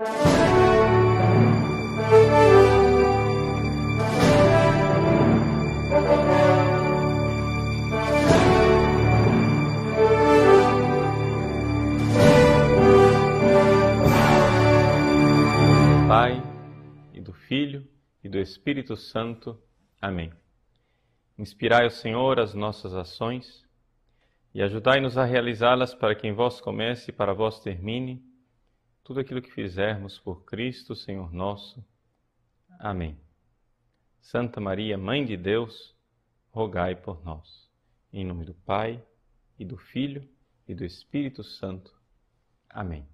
Pai, e do Filho, e do Espírito Santo. Amém. Inspirai, ó Senhor, as nossas ações, e ajudai-nos a realizá-las para que em vós comece e para vós termine tudo aquilo que fizermos por Cristo, Senhor nosso. Amém. Santa Maria, Mãe de Deus, rogai por nós. Em nome do Pai, e do Filho, e do Espírito Santo. Amém.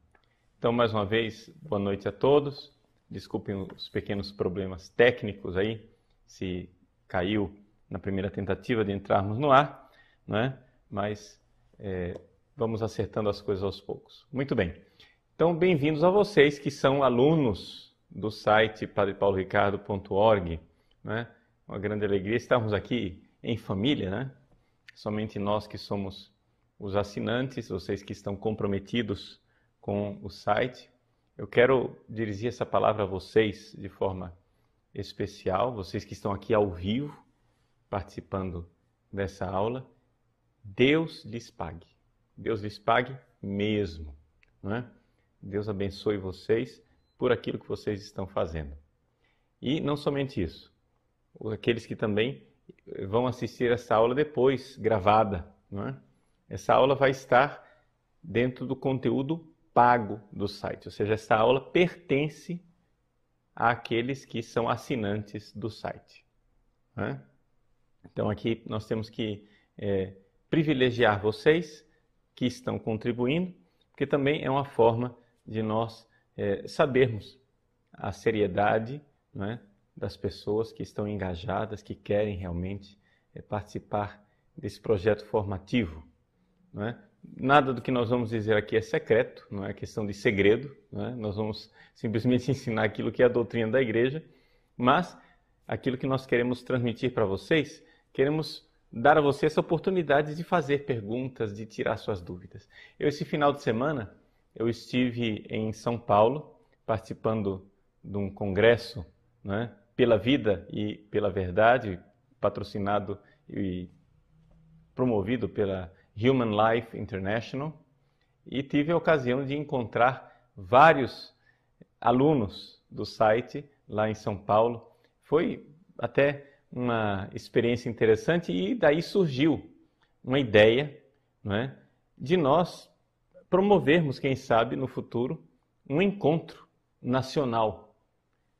Então, mais uma vez, boa noite a todos. Desculpem os pequenos problemas técnicos aí, se caiu na primeira tentativa de entrarmos no ar, não é? Mas vamos acertando as coisas aos poucos. Muito bem. Então, bem-vindos a vocês que são alunos do site padrepauloricardo.org, né? Uma grande alegria estarmos aqui em família, né? Somente nós que somos os assinantes, vocês que estão comprometidos com o site. Eu quero dirigir essa palavra a vocês de forma especial, vocês que estão aqui ao vivo, participando dessa aula. Deus lhes pague. Deus lhes pague mesmo, não é? Deus abençoe vocês por aquilo que vocês estão fazendo. E não somente isso, aqueles que também vão assistir essa aula depois, gravada, não é? Essa aula vai estar dentro do conteúdo pago do site, ou seja, essa aula pertence àqueles que são assinantes do site, né? Então aqui nós temos que privilegiar vocês que estão contribuindo, porque também é uma forma de nós sabermos a seriedade, né, das pessoas que estão engajadas, que querem realmente participar desse projeto formativo, não é? Nada do que nós vamos dizer aqui é secreto, não é questão de segredo, não é? Nós vamos simplesmente ensinar aquilo que é a doutrina da igreja, mas aquilo que nós queremos transmitir para vocês, queremos dar a vocês essa oportunidade de fazer perguntas, de tirar suas dúvidas. Esse final de semana, eu estive em São Paulo, participando de um congresso, né, pela vida e pela verdade, patrocinado e promovido pela Human Life International, e tive a ocasião de encontrar vários alunos do site lá em São Paulo. Foi até uma experiência interessante e daí surgiu uma ideia, não é, de nós promovermos, quem sabe, no futuro, um encontro nacional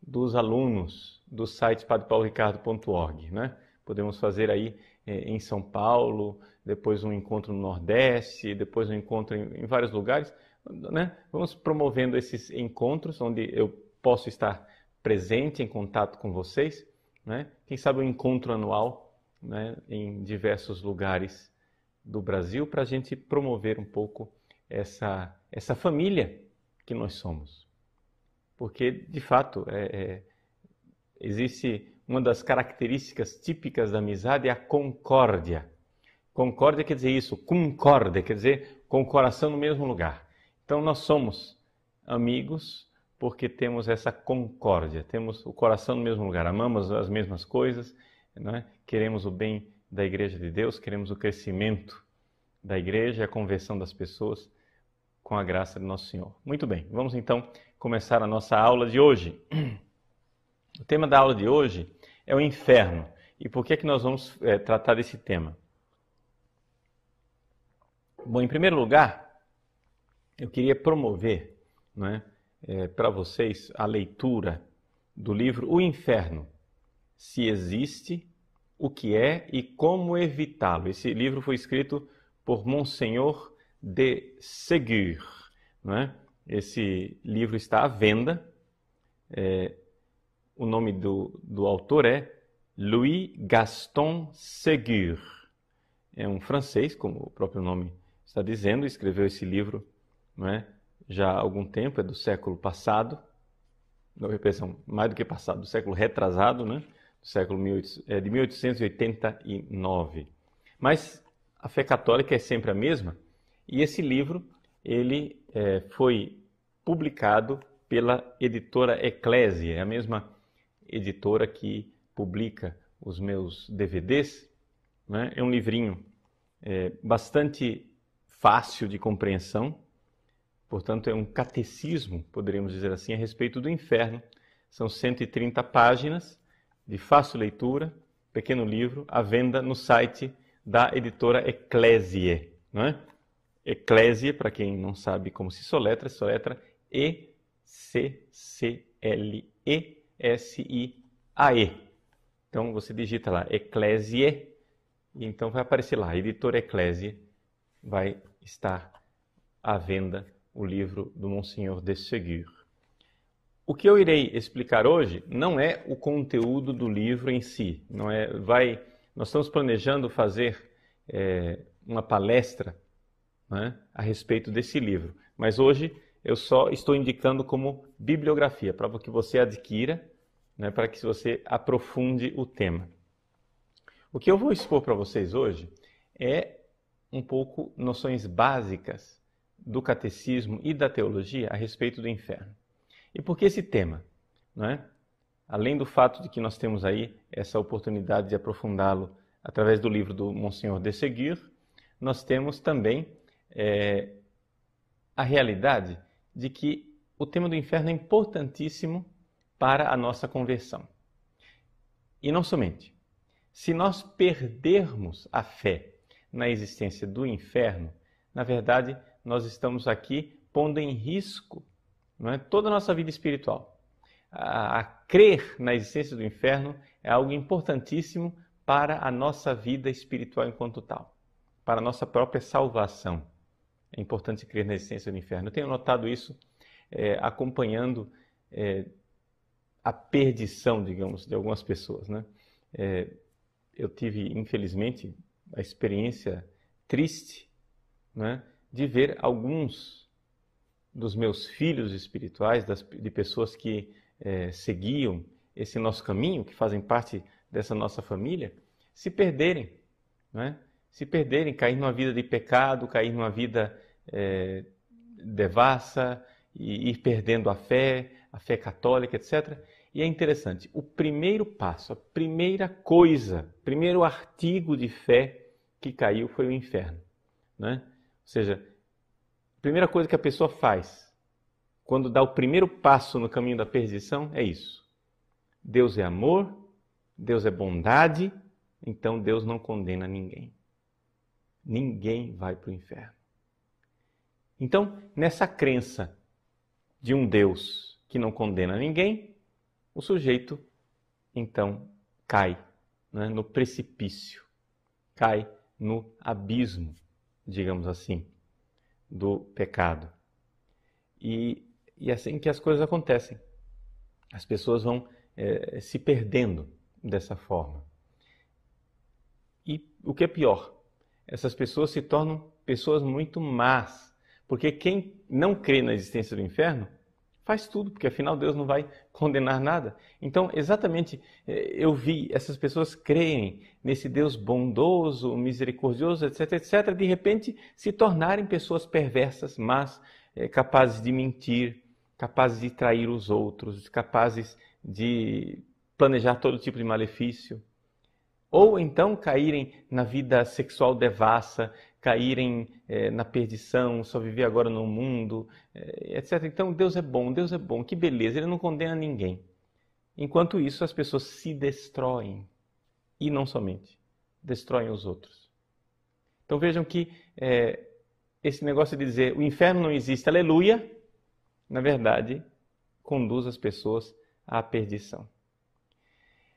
dos alunos do site padrepauloricardo.org, né? Podemos fazer aí em São Paulo, depois um encontro no Nordeste, depois um encontro em vários lugares, né? Vamos promovendo esses encontros onde eu posso estar presente, em contato com vocês, né? Quem sabe um encontro anual, né, em diversos lugares do Brasil, para a gente promover um pouco essa família que nós somos. Porque, de fato, existe uma das características típicas da amizade é a concórdia. Concórdia quer dizer isso, concorde, quer dizer com o coração no mesmo lugar. Então nós somos amigos porque temos essa concórdia, temos o coração no mesmo lugar, amamos as mesmas coisas, né? Queremos o bem da Igreja de Deus, queremos o crescimento da Igreja e a conversão das pessoas com a graça de Nosso Senhor. Muito bem, vamos então começar a nossa aula de hoje. O tema da aula de hoje é o inferno. E por que que nós vamos tratar desse tema? Bom, em primeiro lugar, eu queria promover, né, para vocês a leitura do livro O Inferno, Se Existe, O que é e Como Evitá-lo. Esse livro foi escrito por Monseigneur de Ségur, né? Esse livro está à venda. O nome do autor é Louis Gaston Ségur. É um francês, como o próprio nome está dizendo, escreveu esse livro, não é, já há algum tempo, é do século passado, não, mais do que passado, do século retrasado, né? Do século de 1889. Mas a fé católica é sempre a mesma, e esse livro ele foi publicado pela editora Eclésia, é a mesma editora que publica os meus DVDs, né? É um livrinho bastante fácil de compreensão, portanto é um catecismo, poderíamos dizer assim, a respeito do inferno. São 130 páginas de fácil leitura, pequeno livro, à venda no site da editora Eclésia, não é? Eclésia, para quem não sabe como se soletra E-C-C-L-E-S-I-A-E. Então você digita lá, Eclésia, e então vai aparecer lá, editora Eclésia, vai estar à venda o livro do Monsenhor de Ségur. O que eu irei explicar hoje não é o conteúdo do livro em si, nós estamos planejando fazer uma palestra, né, a respeito desse livro, mas hoje eu só estou indicando como bibliografia, para que você adquira, né, para que você aprofunde o tema. O que eu vou expor para vocês hoje é um pouco noções básicas do catecismo e da teologia a respeito do inferno. E por que esse tema? Não é? Além do fato de que nós temos aí essa oportunidade de aprofundá-lo através do livro do Monsenhor de Ségur, nós temos também a realidade de que o tema do inferno é importantíssimo para a nossa conversão. E não somente. Se nós perdermos a fé na existência do inferno, na verdade, nós estamos aqui pondo em risco, não é, toda a nossa vida espiritual. A crer na existência do inferno é algo importantíssimo para a nossa vida espiritual enquanto tal, para a nossa própria salvação. É importante crer na existência do inferno. Eu tenho notado isso acompanhando a perdição, digamos, de algumas pessoas, né? Eu tive, infelizmente, a experiência triste, né, de ver alguns dos meus filhos espirituais, de pessoas que seguiam esse nosso caminho, que fazem parte dessa nossa família, se perderem, né? Se perderem, cair numa vida de pecado, cair numa vida devassa, e ir perdendo a fé católica, etc. E é interessante, o primeiro passo, a primeira coisa, o primeiro artigo de fé que caiu foi o inferno, né? Ou seja, a primeira coisa que a pessoa faz quando dá o primeiro passo no caminho da perdição é isso. Deus é amor, Deus é bondade, então Deus não condena ninguém. Ninguém vai para o inferno. Então, nessa crença de um Deus que não condena ninguém, o sujeito, então, cai, né, no precipício, cai no abismo, digamos assim, do pecado. E é assim que as coisas acontecem. As pessoas vão se perdendo dessa forma. E o que é pior, essas pessoas se tornam pessoas muito más, porque quem não crê na existência do inferno faz tudo, porque afinal Deus não vai condenar nada. Então, exatamente, eu vi essas pessoas creem nesse Deus bondoso, misericordioso, etc., etc., de repente se tornarem pessoas perversas, mas capazes de mentir, capazes de trair os outros, capazes de planejar todo tipo de malefício. Ou então caírem na vida sexual devassa, caírem na perdição, só viver agora no mundo, etc. Então Deus é bom, que beleza, Ele não condena ninguém. Enquanto isso, as pessoas se destroem. E não somente, destroem os outros. Então vejam que esse negócio de dizer o inferno não existe, aleluia, na verdade, conduz as pessoas à perdição.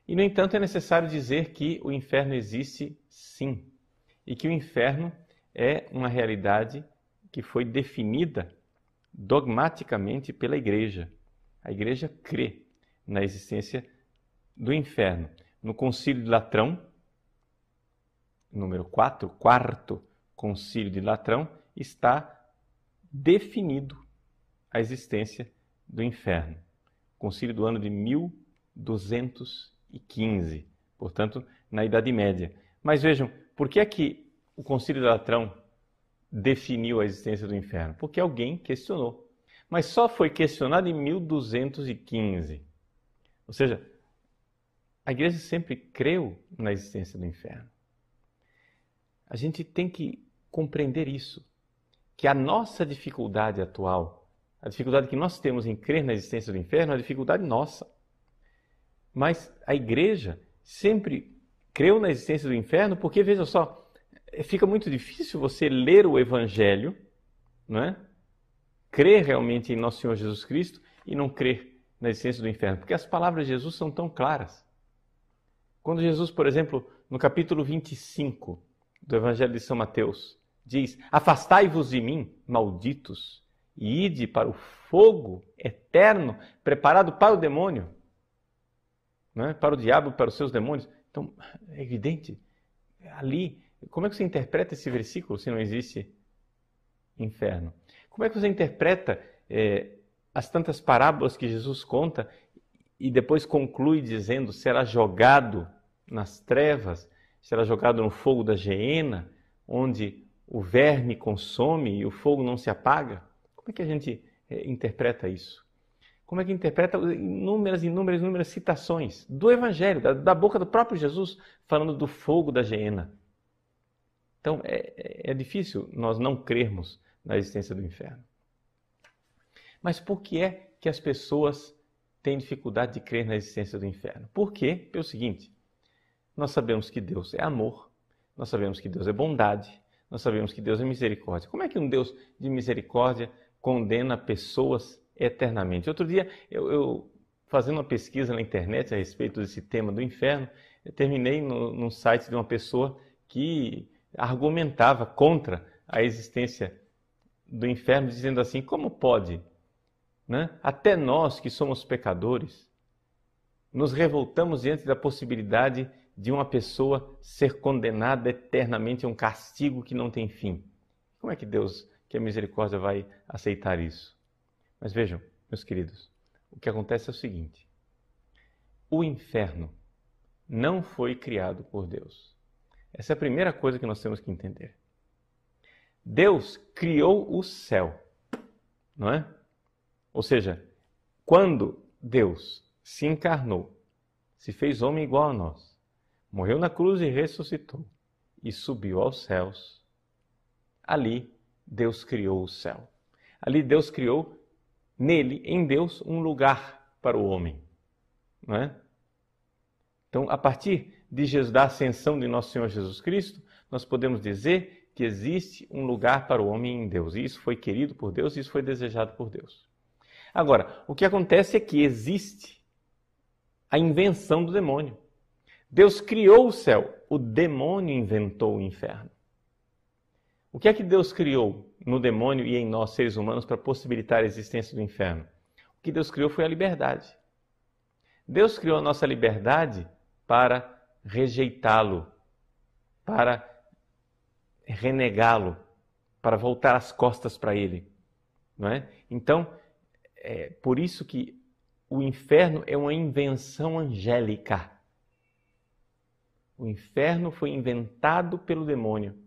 E, no entanto, é necessário dizer que o inferno existe sim, e que o inferno é uma realidade que foi definida dogmaticamente pela Igreja. A Igreja crê na existência do inferno. No Concílio de Latrão, número 4, quarto Concílio de Latrão, está definido a existência do inferno. Concílio do ano de 1215, portanto, na Idade Média. Mas vejam, por que é que o Concílio de Latrão definiu a existência do inferno? Porque alguém questionou. mas só foi questionado em 1215. Ou seja, a Igreja sempre creu na existência do inferno. A gente tem que compreender isso, que a nossa dificuldade atual, a dificuldade que nós temos em crer na existência do inferno, é uma dificuldade nossa. Mas a Igreja sempre creu na existência do inferno porque, veja só, fica muito difícil você ler o Evangelho, não é? Crer realmente em Nosso Senhor Jesus Cristo e não crer na existência do inferno, porque as palavras de Jesus são tão claras. Quando Jesus, por exemplo, no capítulo 25 do Evangelho de São Mateus, diz: afastai-vos de mim, malditos, e ide para o fogo eterno preparado para o demônio, não é? Para o diabo e para os seus demônios. Então, é evidente, ali, como é que você interpreta esse versículo se não existe inferno? Como é que você interpreta as tantas parábolas que Jesus conta e depois conclui dizendo: será jogado nas trevas, será jogado no fogo da geena, onde o verme consome e o fogo não se apaga? Como é que a gente interpreta isso? Como é que interpreta inúmeras citações do Evangelho, da boca do próprio Jesus, falando do fogo da geena? Então, é difícil nós não crermos na existência do inferno. Mas por que é que as pessoas têm dificuldade de crer na existência do inferno? Por quê? Pelo seguinte: nós sabemos que Deus é amor, nós sabemos que Deus é bondade, nós sabemos que Deus é misericórdia. Como é que um Deus de misericórdia condena pessoas eternamente? Outro dia, eu fazendo uma pesquisa na internet a respeito desse tema do inferno, eu terminei num site de uma pessoa que argumentava contra a existência do inferno, dizendo assim: como pode, né? Até nós que somos pecadores, nos revoltamos diante da possibilidade de uma pessoa ser condenada eternamente a um castigo que não tem fim. Como é que Deus, que é misericórdia, vai aceitar isso? Mas vejam, meus queridos, o que acontece é o seguinte: o inferno não foi criado por Deus. Essa é a primeira coisa que nós temos que entender. Deus criou o céu, não é? Ou seja, quando Deus se encarnou, se fez homem igual a nós, morreu na cruz e ressuscitou, e subiu aos céus, ali Deus criou o céu. Ali Deus criou, nele, em Deus, um lugar para o homem, não é? Então, a partir da ascensão de nosso Senhor Jesus Cristo, nós podemos dizer que existe um lugar para o homem em Deus. E isso foi querido por Deus, e isso foi desejado por Deus. Agora, o que acontece é que existe a invenção do demônio. Deus criou o céu, o demônio inventou o inferno. O que é que Deus criou no demônio e em nós, seres humanos, para possibilitar a existência do inferno? O que Deus criou foi a liberdade. Deus criou a nossa liberdade para rejeitá-lo, para renegá-lo, para voltar as costas para ele, não é? Então, é por isso que o inferno é uma invenção angélica. O inferno foi inventado pelo demônio.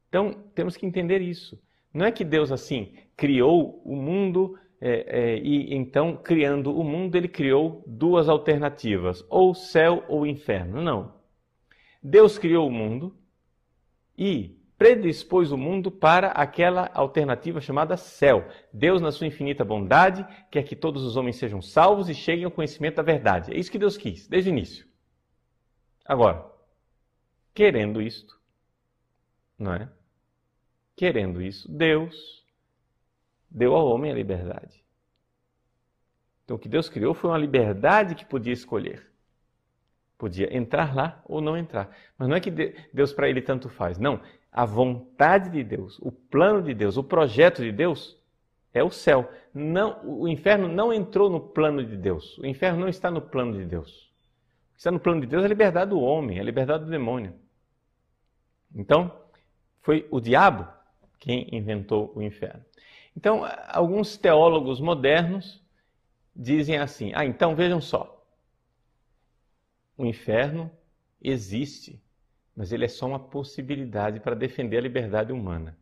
Então, temos que entender isso. Não é que Deus, assim, criou o mundo e então, criando o mundo, ele criou duas alternativas, ou céu ou inferno. Não. Deus criou o mundo e predispôs o mundo para aquela alternativa chamada céu. Deus, na sua infinita bondade, quer que todos os homens sejam salvos e cheguem ao conhecimento da verdade. É isso que Deus quis, desde o início. Agora, querendo isto, não é? Querendo isso, Deus deu ao homem a liberdade. Então, o que Deus criou foi uma liberdade que podia escolher. Podia entrar lá ou não entrar. Mas não é que Deus para ele tanto faz. Não. A vontade de Deus, o plano de Deus, o projeto de Deus é o céu. Não, o inferno não entrou no plano de Deus. O inferno não está no plano de Deus. O que está no plano de Deus é a liberdade do homem, a liberdade do demônio. Então, foi o diabo quem inventou o inferno. Então, alguns teólogos modernos dizem assim: então vejam só, o inferno existe, mas ele é só uma possibilidade para defender a liberdade humana.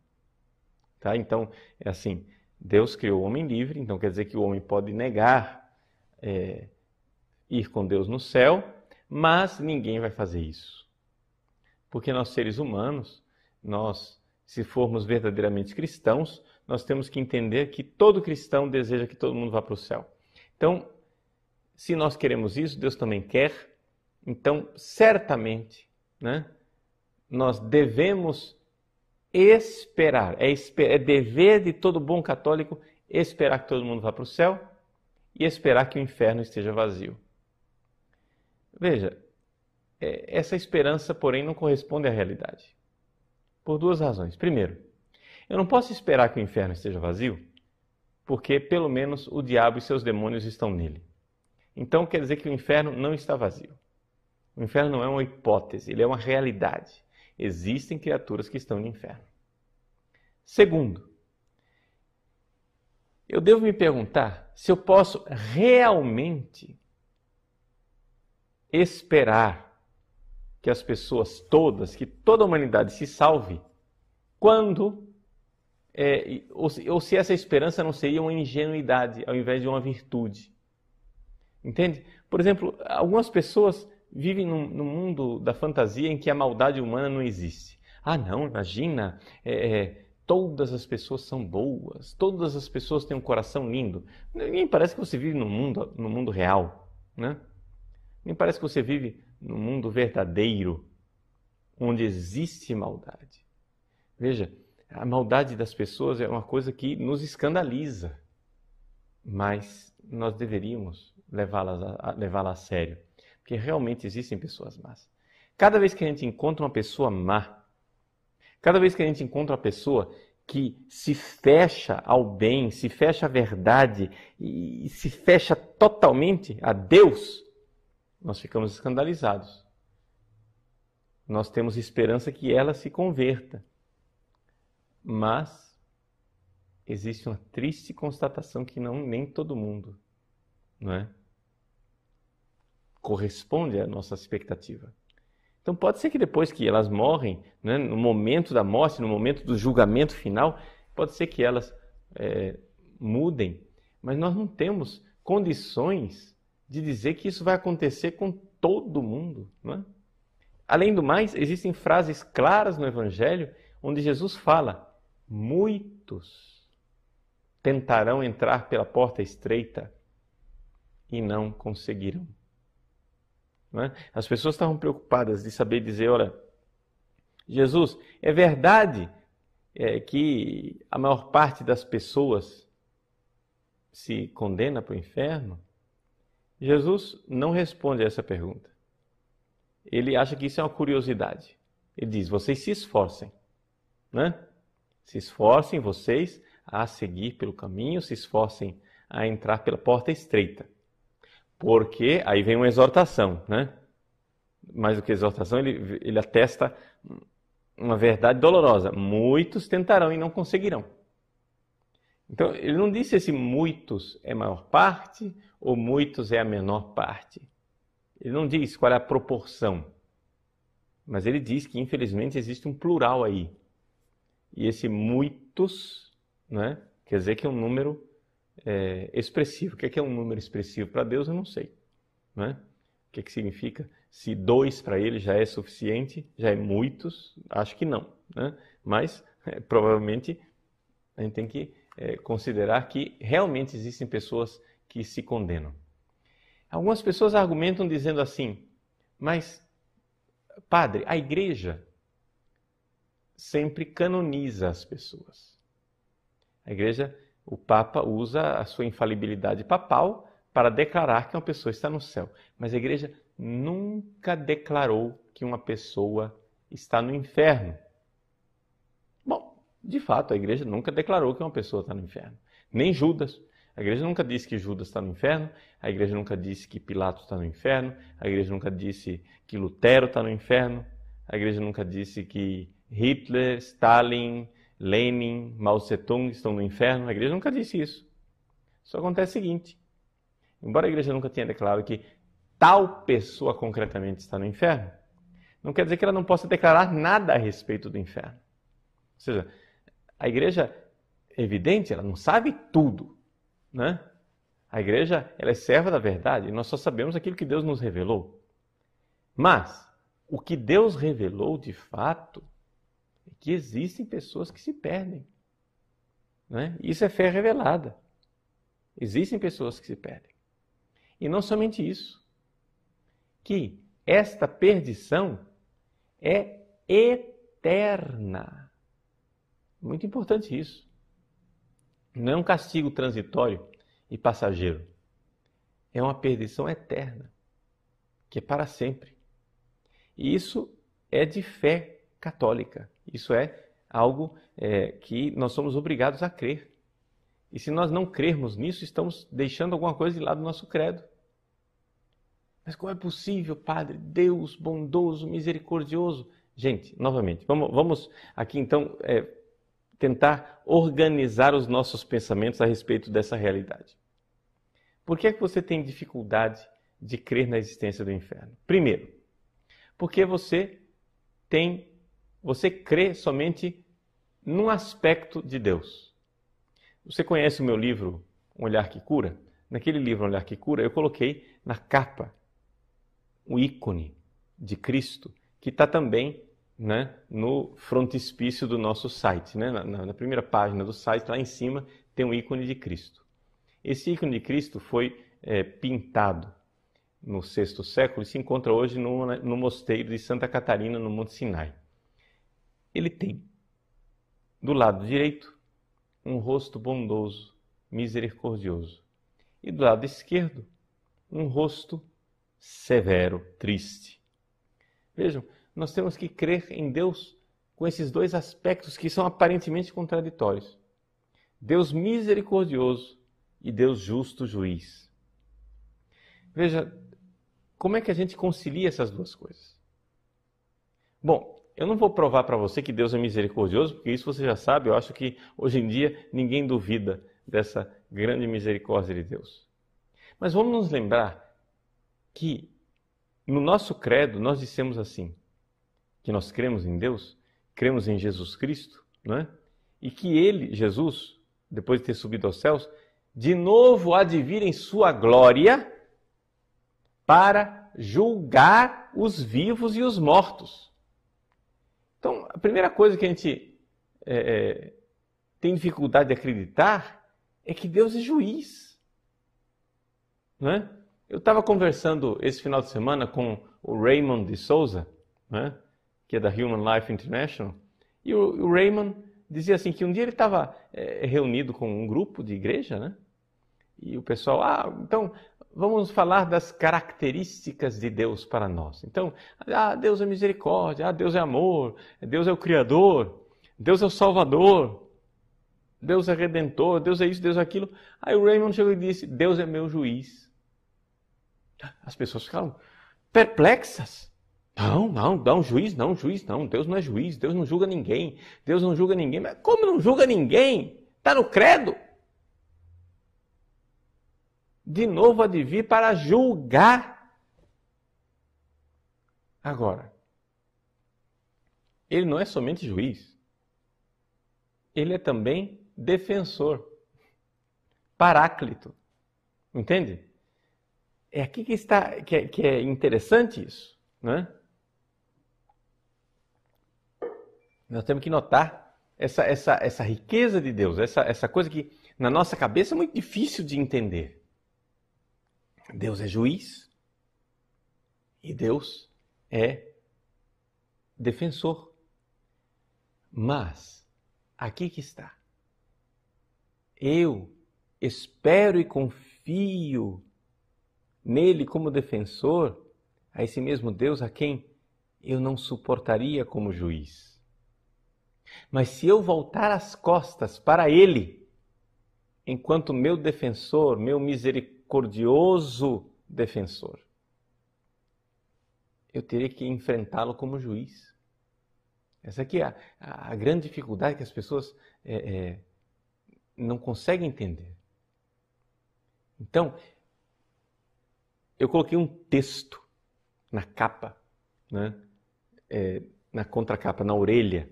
Tá? Então, é assim, Deus criou o homem livre, então quer dizer que o homem pode negar ir com Deus no céu, mas ninguém vai fazer isso. Porque nós, seres humanos, se formos verdadeiramente cristãos, nós temos que entender que todo cristão deseja que todo mundo vá para o céu. Então, se nós queremos isso, Deus também quer. Então, certamente, né, nós devemos esperar. É dever de todo bom católico esperar que todo mundo vá para o céu e esperar que o inferno esteja vazio. Veja, essa esperança, porém, não corresponde à realidade. Por duas razões. Primeiro, eu não posso esperar que o inferno esteja vazio, porque pelo menos o diabo e seus demônios estão nele. Então quer dizer que o inferno não está vazio. O inferno não é uma hipótese, ele é uma realidade. Existem criaturas que estão no inferno. Segundo, eu devo me perguntar se eu posso realmente esperar que as pessoas todas, que toda a humanidade se salve, quando, ou se essa esperança não seria uma ingenuidade ao invés de uma virtude. Entende? Por exemplo, algumas pessoas vivem no mundo da fantasia em que a maldade humana não existe. Ah, não, imagina, todas as pessoas são boas, todas as pessoas têm um coração lindo. Nem parece que você vive no mundo real, né? Nem parece que você vive no mundo verdadeiro, onde existe maldade. Veja, a maldade das pessoas é uma coisa que nos escandaliza, mas nós deveríamos levá-la a sério, porque realmente existem pessoas más. Cada vez que a gente encontra uma pessoa má, cada vez que a gente encontra uma pessoa que se fecha ao bem, se fecha à verdade e se fecha totalmente a Deus, nós ficamos escandalizados. Nós temos esperança que ela se converta. Mas existe uma triste constatação que nem todo mundo, não é, corresponde à nossa expectativa. Então pode ser que depois que elas morrem, né, no momento da morte, no momento do julgamento final, pode ser que elas mudem, mas nós não temos condições de dizer que isso vai acontecer com todo mundo, não é? Além do mais, existem frases claras no Evangelho onde Jesus fala: muitos tentarão entrar pela porta estreita e não conseguirão. Não é? As pessoas estavam preocupadas de saber dizer: olha, Jesus, é verdade que a maior parte das pessoas se condena para o inferno? Jesus não responde a essa pergunta. Ele acha que isso é uma curiosidade. Ele diz: vocês se esforcem, né? Se esforcem vocês a seguir pelo caminho, se esforcem a entrar pela porta estreita. Porque aí vem uma exortação, né? Mais do que exortação, ele atesta uma verdade dolorosa. Muitos tentarão e não conseguirão. Então, ele não disse se muitos é a maior parte ou muitos é a menor parte. Ele não diz qual é a proporção. Mas ele diz que, infelizmente, existe um plural aí. E esse muitos, né, quer dizer que é um número expressivo. O que é um número expressivo? Para Deus eu não sei. Né? O que significa? Se 2 para ele já é suficiente, já é muitos? Acho que não. Né? Mas, provavelmente, a gente tem que considerar que realmente existem pessoas que se condenam. Algumas pessoas argumentam dizendo assim: mas, padre, a igreja sempre canoniza as pessoas. A igreja, o Papa usa a sua infalibilidade papal para declarar que uma pessoa está no céu. Mas a igreja nunca declarou que uma pessoa está no inferno. Bom, de fato, a igreja nunca declarou que uma pessoa está no inferno. Nem Judas. A igreja nunca disse que Judas está no inferno, a igreja nunca disse que Pilatos está no inferno, a igreja nunca disse que Lutero está no inferno, a igreja nunca disse que Hitler, Stalin, Lenin, Mao Tse-tung estão no inferno. A igreja nunca disse isso. Só acontece o seguinte: embora a igreja nunca tenha declarado que tal pessoa concretamente está no inferno, não quer dizer que ela não possa declarar nada a respeito do inferno. Ou seja, a igreja evidente, ela não sabe tudo, né? A igreja, ela é serva da verdade, e nós só sabemos aquilo que Deus nos revelou. Mas, o que Deus revelou de fato é que existem pessoas que se perdem, né? Isso é fé revelada. Existem pessoas que se perdem. E não somente isso, que esta perdição é eterna. Muito importante isso. Não é um castigo transitório e passageiro. É uma perdição eterna, que é para sempre. E isso é de fé católica. Isso é algo que nós somos obrigados a crer. E se nós não crermos nisso, estamos deixando alguma coisa de lado do nosso credo. Mas como é possível, Padre? Deus bondoso, misericordioso. Gente, novamente, vamos aqui então tentar organizar os nossos pensamentos a respeito dessa realidade. Por que é que você tem dificuldade de crer na existência do inferno? Primeiro, porque você crê somente num aspecto de Deus. Você conhece o meu livro, Um Olhar que Cura? Naquele livro, Um Olhar que Cura, eu coloquei na capa o ícone de Cristo, que está também, né, no frontispício do nosso site. Né? Na primeira página do site, lá em cima, tem um ícone de Cristo. Esse ícone de Cristo foi pintado no VI século e se encontra hoje no mosteiro de Santa Catarina, no Monte Sinai. Ele tem, do lado direito, um rosto bondoso, misericordioso. E do lado esquerdo, um rosto severo, triste. Vejam, nós temos que crer em Deus com esses dois aspectos que são aparentemente contraditórios. Deus misericordioso e Deus justo juiz. Veja, como é que a gente concilia essas duas coisas? Bom, eu não vou provar para você que Deus é misericordioso, porque isso você já sabe. Eu acho que hoje em dia ninguém duvida dessa grande misericórdia de Deus. Mas vamos nos lembrar que no nosso credo nós dissemos assim, que nós cremos em Deus, cremos em Jesus Cristo, né? E que Ele, Jesus, depois de ter subido aos céus, de novo há de vir em sua glória para julgar os vivos e os mortos. Então, a primeira coisa que a gente tem dificuldade de acreditar é que Deus é juiz. Não é? Eu estava conversando esse final de semana com o Raymond de Souza, né, que é da Human Life International, e o Raymond dizia assim que um dia ele estava reunido com um grupo de igreja, né, e o pessoal, então vamos falar das características de Deus para nós. Então, Deus é misericórdia, Deus é amor, Deus é o Criador, Deus é o Salvador, Deus é Redentor, Deus é isso, Deus é aquilo. Aí o Raymond chegou e disse, Deus é meu juiz. As pessoas ficaram perplexas. Não, juiz não, Deus não é juiz, Deus não julga ninguém, Deus não julga ninguém. Mas como não julga ninguém? Está no credo. De novo há de vir para julgar. Agora, ele não é somente juiz, ele é também defensor, paráclito. Entende? É aqui que é interessante isso, né? Nós temos que notar essa riqueza de Deus, essa coisa que na nossa cabeça é muito difícil de entender. Deus é juiz e Deus é defensor. Mas, aqui que está. Eu espero e confio nele como defensor, a esse mesmo Deus a quem eu não suportaria como juiz. Mas se eu voltar as costas para ele, enquanto meu defensor, meu misericordioso defensor, eu teria que enfrentá-lo como juiz. Essa aqui é a grande dificuldade que as pessoas não conseguem entender. Então, eu coloquei um texto na capa, né? Na contracapa, na orelha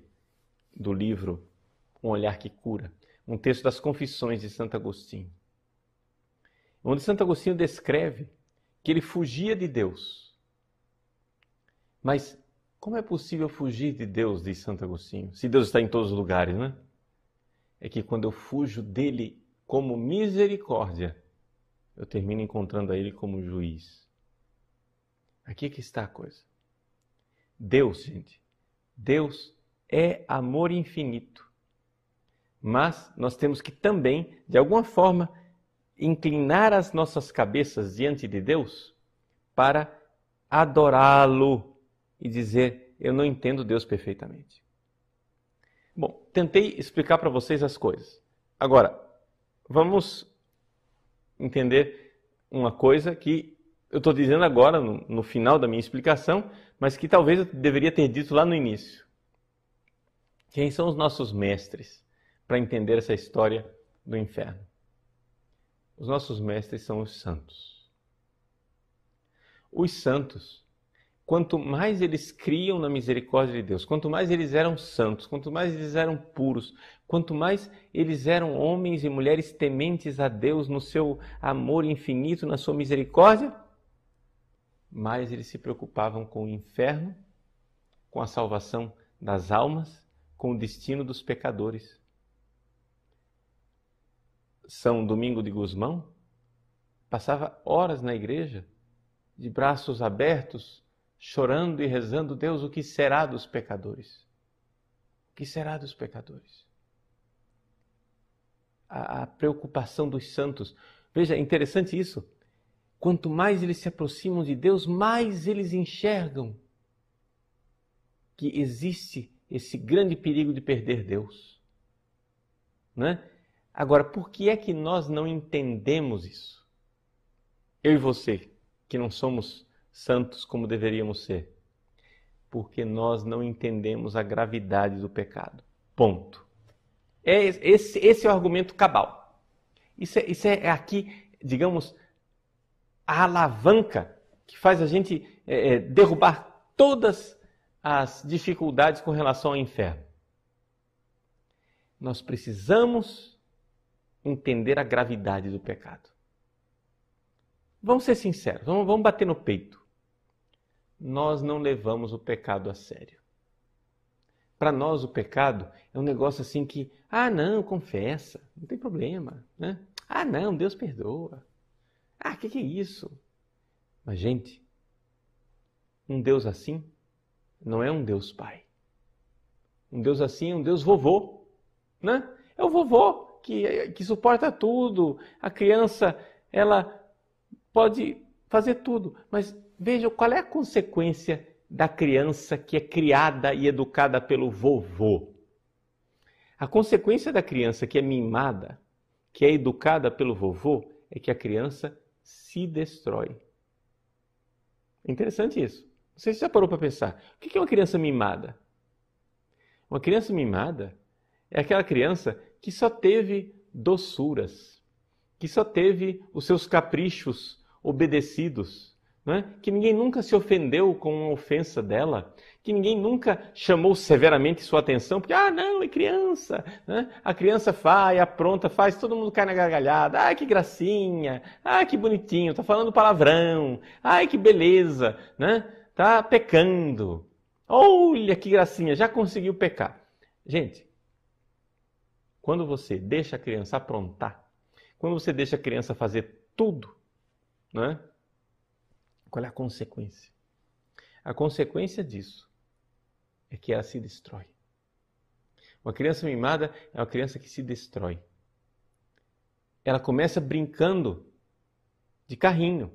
do livro Um Olhar que Cura, um texto das Confissões de Santo Agostinho, onde Santo Agostinho descreve que ele fugia de Deus. Mas como é possível fugir de Deus, diz Santo Agostinho, se Deus está em todos os lugares, né? É que quando eu fujo dele como misericórdia, eu termino encontrando a ele como juiz. Aqui é que está a coisa. Deus, gente, Deus é amor infinito. Mas nós temos que também, de alguma forma, inclinar as nossas cabeças diante de Deus para adorá-lo e dizer, eu não entendo Deus perfeitamente. Bom, tentei explicar para vocês as coisas. Agora, vamos entender uma coisa que eu estou dizendo agora, no final da minha explicação, mas que talvez eu deveria ter dito lá no início. Quem são os nossos mestres para entender essa história do inferno? Os nossos mestres são os santos. Os santos, quanto mais eles criam na misericórdia de Deus, quanto mais eles eram santos, quanto mais eles eram puros, quanto mais eles eram homens e mulheres tementes a Deus no seu amor infinito, na sua misericórdia, mais eles se preocupavam com o inferno, com a salvação das almas, com o destino dos pecadores. São Domingo de Gusmão passava horas na igreja, de braços abertos, chorando e rezando, Deus, o que será dos pecadores? O que será dos pecadores? A preocupação dos santos. Veja, é interessante isso. Quanto mais eles se aproximam de Deus, mais eles enxergam que existe esse grande perigo de perder Deus. Não é? Agora, por que é que nós não entendemos isso? Eu e você, que não somos santos como deveríamos ser. Porque nós não entendemos a gravidade do pecado. Ponto. Esse é o argumento cabal. Isso é aqui, digamos, a alavanca que faz a gente derrubar todas as dificuldades com relação ao inferno. Nós precisamos entender a gravidade do pecado. Vamos ser sinceros, vamos bater no peito. Nós não levamos o pecado a sério. Para nós o pecado é um negócio assim que, não, confessa, não tem problema, né? Não, Deus perdoa. Que é isso? Mas, gente, um Deus assim não é um Deus Pai. Um Deus assim é um Deus vovô, né? É o vovô que suporta tudo. A criança, ela pode fazer tudo. Mas veja qual é a consequência da criança que é criada e educada pelo vovô. A consequência da criança que é mimada, que é educada pelo vovô, é que a criança se destrói. É interessante isso. Não sei se você já parou para pensar. O que é uma criança mimada? Uma criança mimada é aquela criança que só teve doçuras, que só teve os seus caprichos obedecidos, né? Que ninguém nunca se ofendeu com uma ofensa dela, que ninguém nunca chamou severamente sua atenção, porque, não, é criança, né? A criança faz, apronta, faz, todo mundo cai na gargalhada, que gracinha, que bonitinho, tá falando palavrão, que beleza, né? Tá pecando, olha que gracinha, já conseguiu pecar. Gente, quando você deixa a criança aprontar, quando você deixa a criança fazer tudo, né? Qual é a consequência? A consequência disso é que ela se destrói. Uma criança mimada é uma criança que se destrói. Ela começa brincando de carrinho,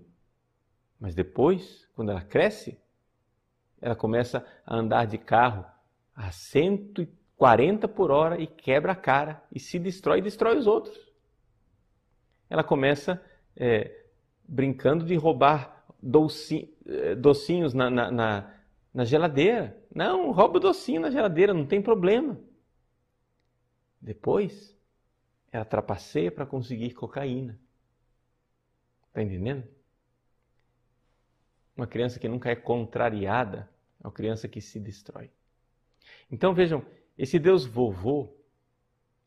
mas depois, quando ela cresce, ela começa a andar de carro a 140 por hora e quebra a cara e se destrói e destrói os outros. Ela começa brincando de roubar docinhos na geladeira. Não, rouba o docinho na geladeira, não tem problema. Depois, ela trapaceia para conseguir cocaína. Está entendendo? Uma criança que nunca é contrariada é uma criança que se destrói. Então vejam, esse Deus vovô,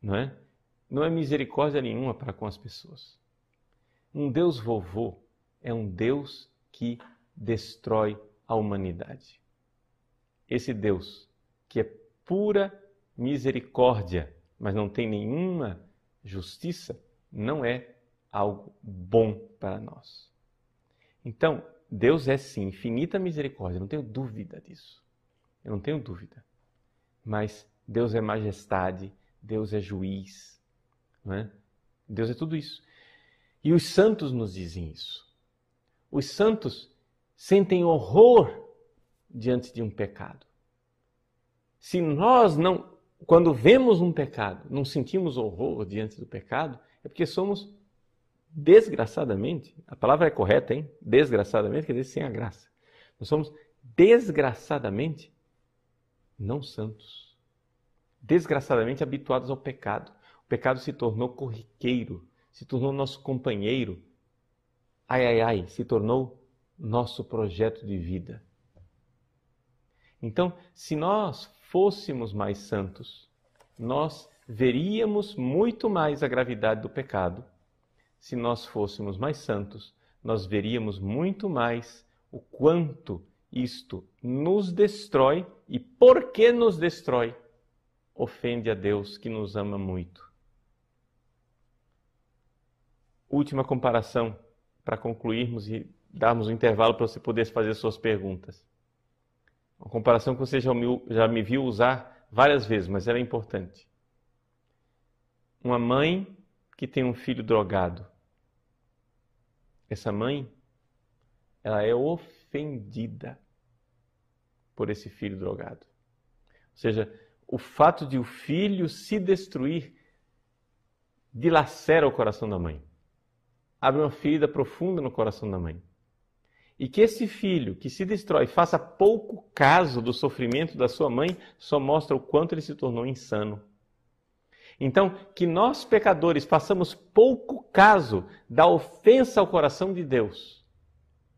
não é? não é misericórdia nenhuma para com as pessoas. Um Deus vovô é um Deus que destrói a humanidade. Esse Deus que é pura misericórdia, mas não tem nenhuma justiça, não é algo bom para nós. Então, Deus é sim infinita misericórdia, não tenho dúvida disso. Eu não tenho dúvida. Mas Deus é majestade, Deus é juiz, não é? Deus é tudo isso. E os santos nos dizem isso. Os santos sentem horror diante de um pecado. Se nós não, quando vemos um pecado, não sentimos horror diante do pecado, é porque somos desgraçadamente, a palavra é correta, hein? Desgraçadamente quer dizer sem a graça. Nós somos desgraçadamente não santos. Desgraçadamente habituados ao pecado. O pecado se tornou corriqueiro, se tornou nosso companheiro. Se tornou nosso projeto de vida. Então, se nós fôssemos mais santos, nós veríamos muito mais a gravidade do pecado. Se nós fôssemos mais santos, nós veríamos muito mais o quanto isto nos destrói e por que nos destrói, ofende a Deus que nos ama muito. Última comparação para concluirmos e darmos um intervalo para você poder fazer suas perguntas. Uma comparação que você já me viu usar várias vezes, mas ela é importante. Uma mãe que tem um filho drogado. Essa mãe, ela é ofendida por esse filho drogado. Ou seja, o fato de o filho se destruir dilacera o coração da mãe. Abre uma ferida profunda no coração da mãe. E que esse filho que se destrói faça pouco caso do sofrimento da sua mãe, só mostra o quanto ele se tornou insano. Então, que nós pecadores façamos pouco caso da ofensa ao coração de Deus,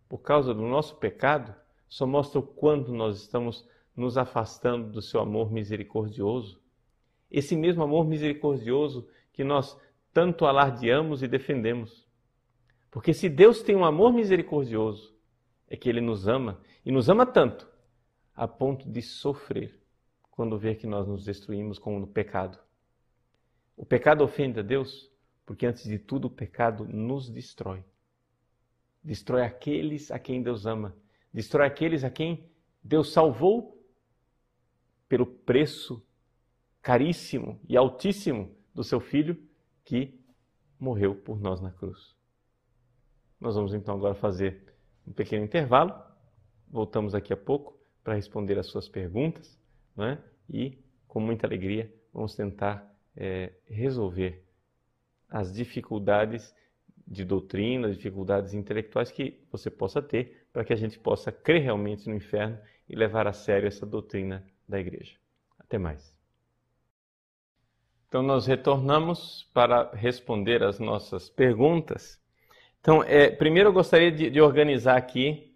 por causa do nosso pecado, só mostra o quanto nós estamos nos afastando do seu amor misericordioso. Esse mesmo amor misericordioso que nós tanto alardeamos e defendemos. Porque se Deus tem um amor misericordioso, é que Ele nos ama, e nos ama tanto, a ponto de sofrer quando vê que nós nos destruímos com o pecado. O pecado ofende a Deus porque, antes de tudo, o pecado nos destrói. Destrói aqueles a quem Deus ama. Destrói aqueles a quem Deus salvou pelo preço caríssimo e altíssimo do seu Filho que morreu por nós na cruz. Nós vamos então agora fazer um pequeno intervalo. Voltamos daqui a pouco para responder as suas perguntas, não é? E, com muita alegria, vamos tentar resolver as dificuldades de doutrina, dificuldades intelectuais que você possa ter, para que a gente possa crer realmente no inferno e levar a sério essa doutrina da Igreja. Até mais. Então, nós retornamos para responder as nossas perguntas. Então, primeiro eu gostaria de organizar aqui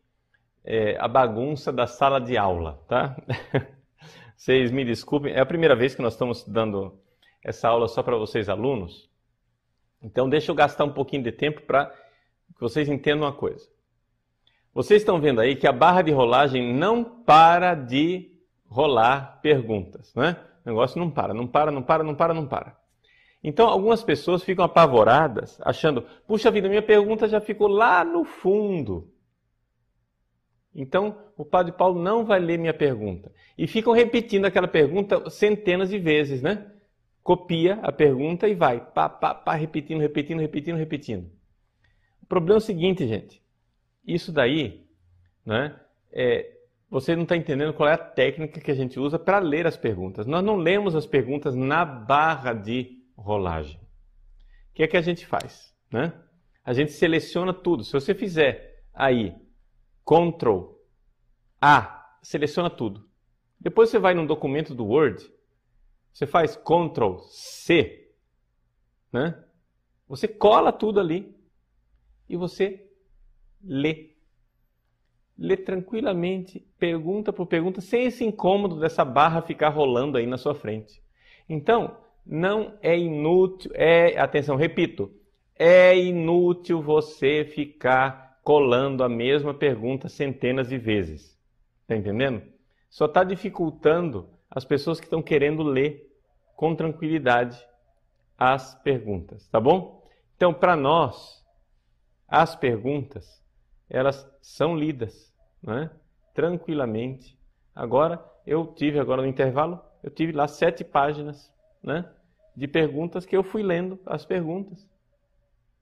a bagunça da sala de aula, tá? Vocês me desculpem, é a primeira vez que nós estamos dando essa aula só para vocês alunos. Então, deixa eu gastar um pouquinho de tempo para que vocês entendam uma coisa. Vocês estão vendo aí que a barra de rolagem não para de rolar perguntas, né? O negócio não para. Então, algumas pessoas ficam apavoradas, achando, puxa vida, minha pergunta já ficou lá no fundo. Então, o Padre Paulo não vai ler minha pergunta. E ficam repetindo aquela pergunta centenas de vezes, né? Copia a pergunta e vai, repetindo. O problema é o seguinte, gente. Isso daí, né? Você não está entendendo qual é a técnica que a gente usa para ler as perguntas. Nós não lemos as perguntas na barra de rolagem. O que é que a gente faz, né? A gente seleciona tudo. Se você fizer aí Ctrl A, seleciona tudo. Depois você vai num documento do Word, você faz Ctrl C, né? Você cola tudo ali e você lê. Lê tranquilamente, pergunta por pergunta, sem esse incômodo dessa barra ficar rolando aí na sua frente. Então, não é inútil, atenção, repito, é inútil você ficar colando a mesma pergunta centenas de vezes. Está entendendo? Só está dificultando as pessoas que estão querendo ler com tranquilidade as perguntas, tá bom? Então, para nós, as perguntas, elas são lidas, né? Tranquilamente. Agora no intervalo, eu tive lá 7 páginas, né, de perguntas que eu fui lendo as perguntas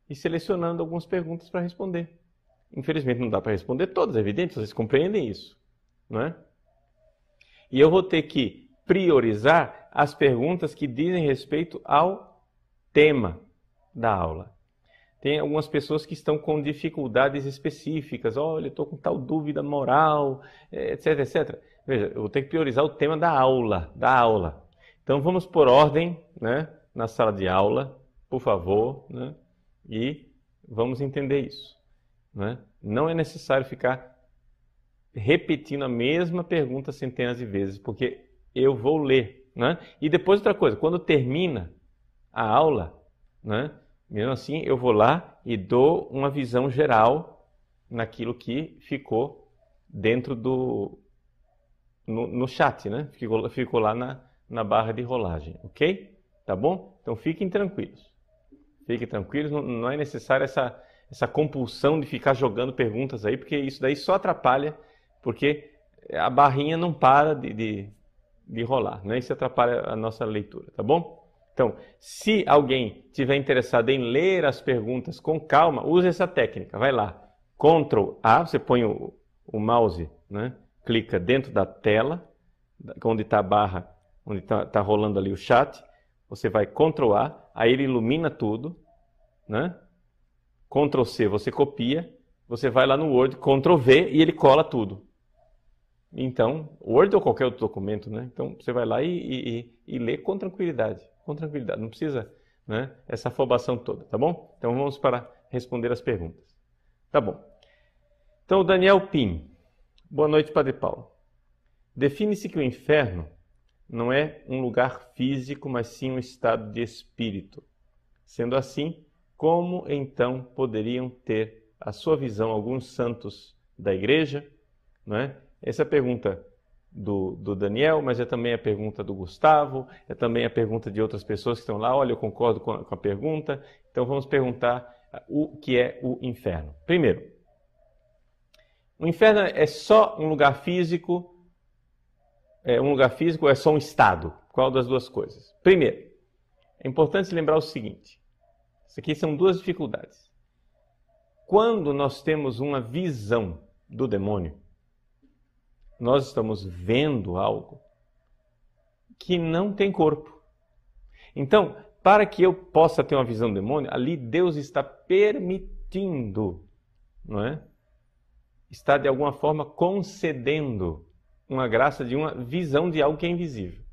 e selecionando algumas perguntas para responder. Infelizmente não dá para responder todas, é evidente, vocês compreendem isso, não é? E eu vou ter que priorizar as perguntas que dizem respeito ao tema da aula. Tem algumas pessoas que estão com dificuldades específicas. Olha, eu estou com tal dúvida moral, etc, etc. Veja, eu vou ter que priorizar o tema da aula. Então vamos por ordem, né, na sala de aula, por favor, né, e vamos entender isso, né? Não é necessário ficar repetindo a mesma pergunta centenas de vezes, porque eu vou ler, né? E depois outra coisa, quando termina a aula, né, mesmo assim eu vou lá e dou uma visão geral naquilo que ficou dentro no chat, né? Ficou lá na barra de rolagem, ok? Tá bom? Então fiquem tranquilos. Não é necessário essa compulsão de ficar jogando perguntas aí, porque isso daí só atrapalha, porque a barrinha não para de rolar, né? Isso atrapalha a nossa leitura, tá bom? Então, se alguém estiver interessado em ler as perguntas com calma, use essa técnica. Vai lá, Ctrl A, você põe o mouse, né? Clica dentro da tela, onde está a barra, onde está rolando ali o chat. Você vai Ctrl A, aí ele ilumina tudo, né? Ctrl C, você copia. Você vai lá no Word, Ctrl V e ele cola tudo. Então, Word ou qualquer outro documento, né? Então, você vai lá e lê com tranquilidade. Com tranquilidade, não precisa, né, essa afobação toda, tá bom? Então, vamos para responder as perguntas. Tá bom. Então, o Daniel Pim. Boa noite, Padre Paulo. Define-se que o inferno não é um lugar físico, mas sim um estado de espírito. Sendo assim, como então poderiam ter a sua visão alguns santos da igreja? Não é? Essa é a pergunta do Daniel, mas é também a pergunta do Gustavo, é também a pergunta de outras pessoas que estão lá. Olha, eu concordo com a pergunta. Então vamos perguntar o que é o inferno. Primeiro, o inferno é só um lugar físico? É um lugar físico ou é só um estado? Qual das duas coisas? Primeiro, é importante lembrar o seguinte. Isso aqui são duas dificuldades. Quando nós temos uma visão do demônio, nós estamos vendo algo que não tem corpo. Então, para que eu possa ter uma visão do demônio, ali Deus está permitindo, não é? Está de alguma forma concedendo uma graça de uma visão de algo que é invisível.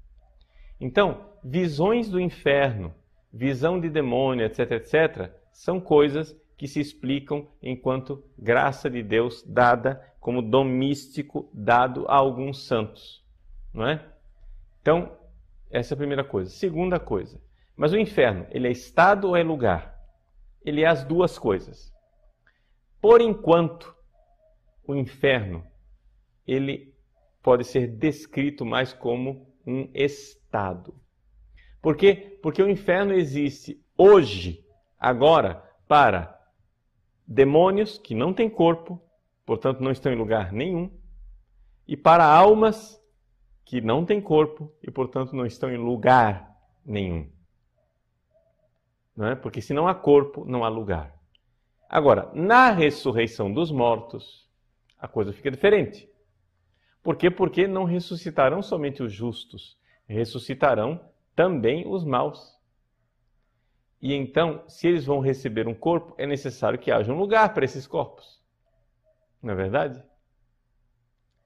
Então, visões do inferno, visão de demônio, etc, etc, são coisas que se explicam enquanto graça de Deus dada como dom místico dado a alguns santos, não é? Então, essa é a primeira coisa. Segunda coisa, mas o inferno, ele é estado ou é lugar? Ele é as duas coisas. Por enquanto, o inferno, ele pode ser descrito mais como um estado. Por quê? Porque o inferno existe hoje, agora, para demônios que não têm corpo, portanto não estão em lugar nenhum, e para almas que não têm corpo e, portanto, não estão em lugar nenhum. Não é? Porque se não há corpo, não há lugar. Agora, na ressurreição dos mortos, a coisa fica diferente. Por quê? Porque não ressuscitarão somente os justos, ressuscitarão também os maus. E então, se eles vão receber um corpo, é necessário que haja um lugar para esses corpos. Não é verdade?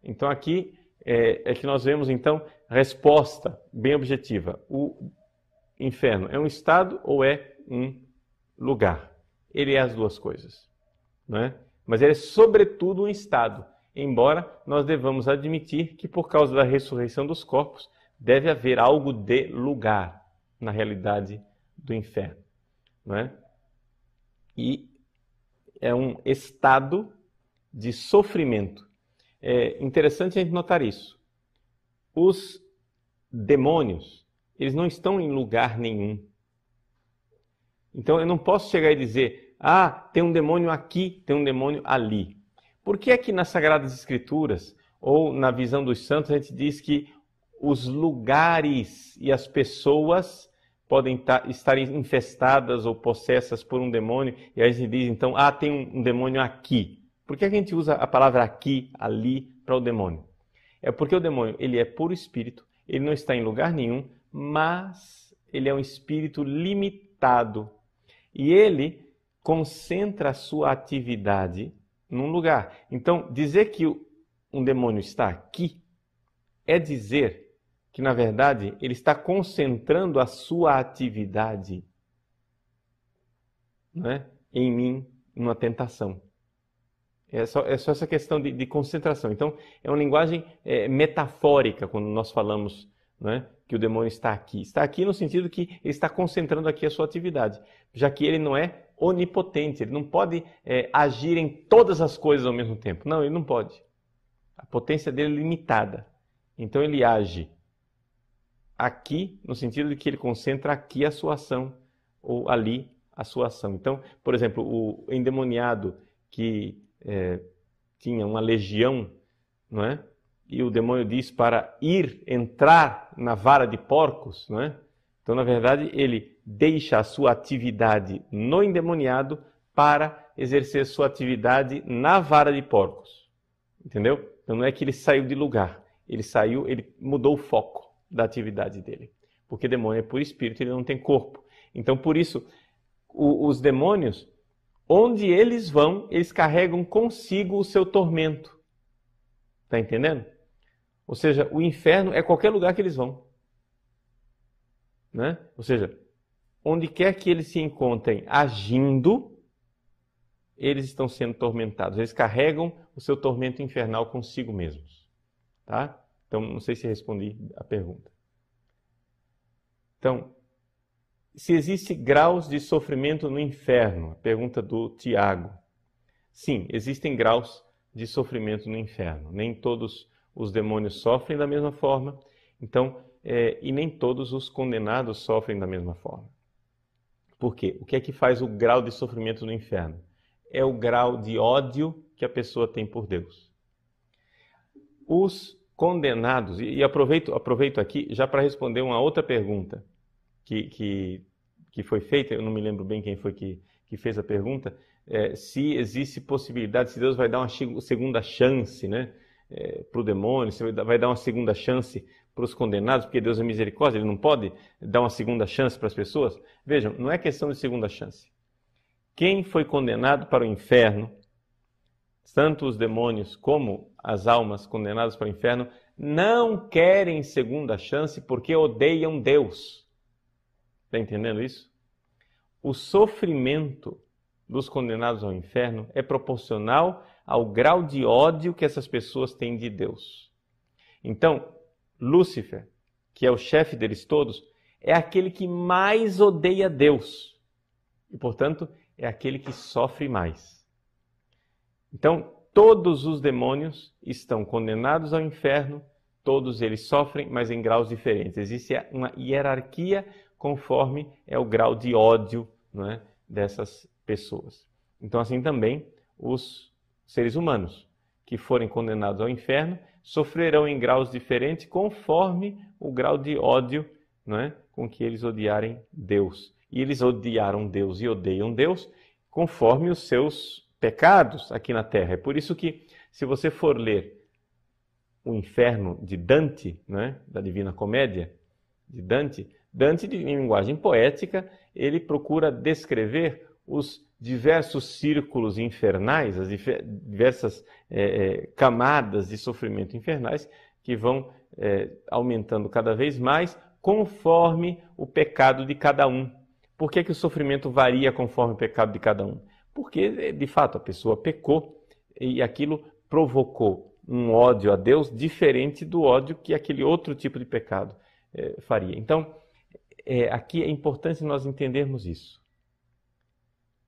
Então aqui é que nós vemos então a resposta bem objetiva. O inferno é um estado ou é um lugar? Ele é as duas coisas, não é? Mas ele é sobretudo um estado, embora nós devamos admitir que por causa da ressurreição dos corpos deve haver algo de lugar, na realidade do inferno, não é? E é um estado de sofrimento. É interessante a gente notar isso. Os demônios, eles não estão em lugar nenhum. Então eu não posso chegar e dizer, tem um demônio aqui, tem um demônio ali. Por que é que nas Sagradas Escrituras, ou na visão dos santos, a gente diz que os lugares e as pessoas podem estar infestadas ou possessas por um demônio, e aí a gente diz, então, tem um demônio aqui. Por que a gente usa a palavra aqui, ali, para o demônio? É porque o demônio, ele é puro espírito, ele não está em lugar nenhum, mas ele é um espírito limitado. E ele concentra a sua atividade num lugar. Então, dizer que um demônio está aqui é dizer que, na verdade, ele está concentrando a sua atividade, né, em mim, numa tentação. É só essa questão de concentração. Então, é uma linguagem metafórica quando nós falamos, né, que o demônio está aqui. Está aqui no sentido que ele está concentrando aqui a sua atividade, já que ele não é onipotente, ele não pode agir em todas as coisas ao mesmo tempo. Não, ele não pode. A potência dele é limitada. Então, ele age aqui, no sentido de que ele concentra aqui a sua ação, ou ali a sua ação. Então, por exemplo, o endemoniado que tinha uma legião, não é? E o demônio diz para entrar na vara de porcos, não é? Então, na verdade, ele deixa a sua atividade no endemoniado para exercer sua atividade na vara de porcos. Entendeu? Então, não é que ele saiu de lugar. Ele mudou o foco da atividade dele. Porque demônio é por espírito, ele não tem corpo. Então, por isso, os demônios, onde eles vão, eles carregam consigo o seu tormento. Está entendendo? Ou seja, o inferno é qualquer lugar que eles vão. Né? Ou seja, onde quer que eles se encontrem agindo, eles estão sendo tormentados. Eles carregam o seu tormento infernal consigo mesmos. Tá? Então, não sei se respondi a pergunta. Então, se existem graus de sofrimento no inferno? A pergunta do Tiago. Sim, existem graus de sofrimento no inferno. Nem todos os demônios sofrem da mesma forma. Então, e nem todos os condenados sofrem da mesma forma. Por quê? O que é que faz o grau de sofrimento no inferno? É o grau de ódio que a pessoa tem por Deus. Os condenados, e aproveito aqui já para responder uma outra pergunta que foi feita, eu não me lembro bem quem foi que fez a pergunta, se existe possibilidade, se Deus vai dar uma segunda chance, né, para o demônio, se vai dar uma segunda chance para os condenados, porque Deus é misericórdia, Ele não pode dar uma segunda chance para as pessoas. Vejam, não é questão de segunda chance. Quem foi condenado para o inferno, tanto os demônios como as almas condenadas para o inferno, não querem segunda chance porque odeiam Deus. Está entendendo isso? O sofrimento dos condenados ao inferno é proporcional ao grau de ódio que essas pessoas têm de Deus. Então, Lúcifer, que é o chefe deles todos, é aquele que mais odeia Deus. E, portanto, é aquele que sofre mais. Então, todos os demônios estão condenados ao inferno, todos eles sofrem, mas em graus diferentes. Existe uma hierarquia conforme é o grau de ódio, não é, dessas pessoas. Então, assim também, os seres humanos que forem condenados ao inferno sofrerão em graus diferentes conforme o grau de ódio, não é, com que eles odiarem Deus. E eles odiaram Deus e odeiam Deus conforme os seus pecados aqui na Terra. É por isso que, se você for ler o Inferno de Dante, né, da Divina Comédia de Dante, em linguagem poética, ele procura descrever os diversos círculos infernais, as diversas camadas de sofrimento infernais que vão aumentando cada vez mais conforme o pecado de cada um. Por que o sofrimento varia conforme o pecado de cada um? Porque, de fato, a pessoa pecou e aquilo provocou um ódio a Deus diferente do ódio que aquele outro tipo de pecado faria. Então, aqui é importante nós entendermos isso.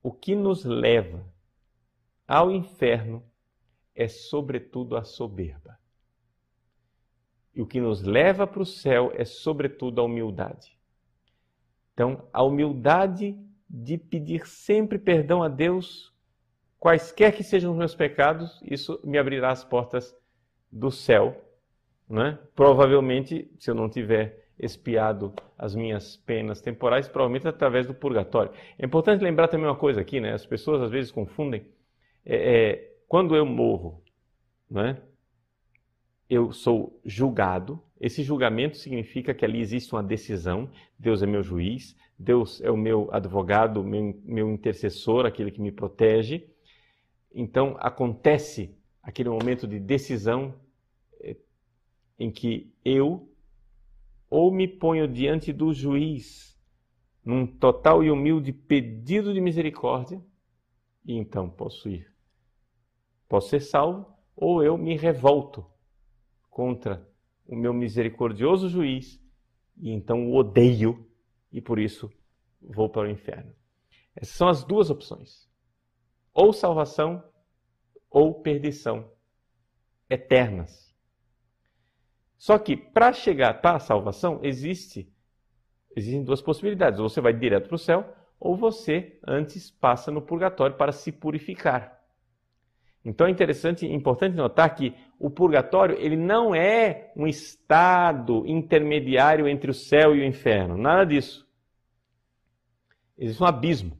O que nos leva ao inferno é, sobretudo, a soberba. E o que nos leva para o céu é, sobretudo, a humildade. Então, a humildade de pedir sempre perdão a Deus, quaisquer que sejam os meus pecados, isso me abrirá as portas do céu, né? Provavelmente, se eu não tiver expiado as minhas penas temporais, provavelmente através do purgatório. É importante lembrar também uma coisa aqui, né? As pessoas às vezes confundem. Quando eu morro, né? Eu sou julgado. Esse julgamento significa que ali existe uma decisão. Deus é meu juiz, Deus é o meu advogado, meu intercessor, aquele que me protege. Então acontece aquele momento de decisão em que eu ou me ponho diante do juiz num total e humilde pedido de misericórdia, e então posso ser salvo, ou eu me revolto contra o meu misericordioso juiz, e então o odeio, e por isso vou para o inferno. Essas são as duas opções. Ou salvação, ou perdição, eternas. Só que para chegar para a salvação, existem duas possibilidades. Ou você vai direto para o céu, ou você antes passa no purgatório para se purificar. Então é importante notar que o purgatório ele não é um estado intermediário entre o céu e o inferno. Nada disso. Existe um abismo.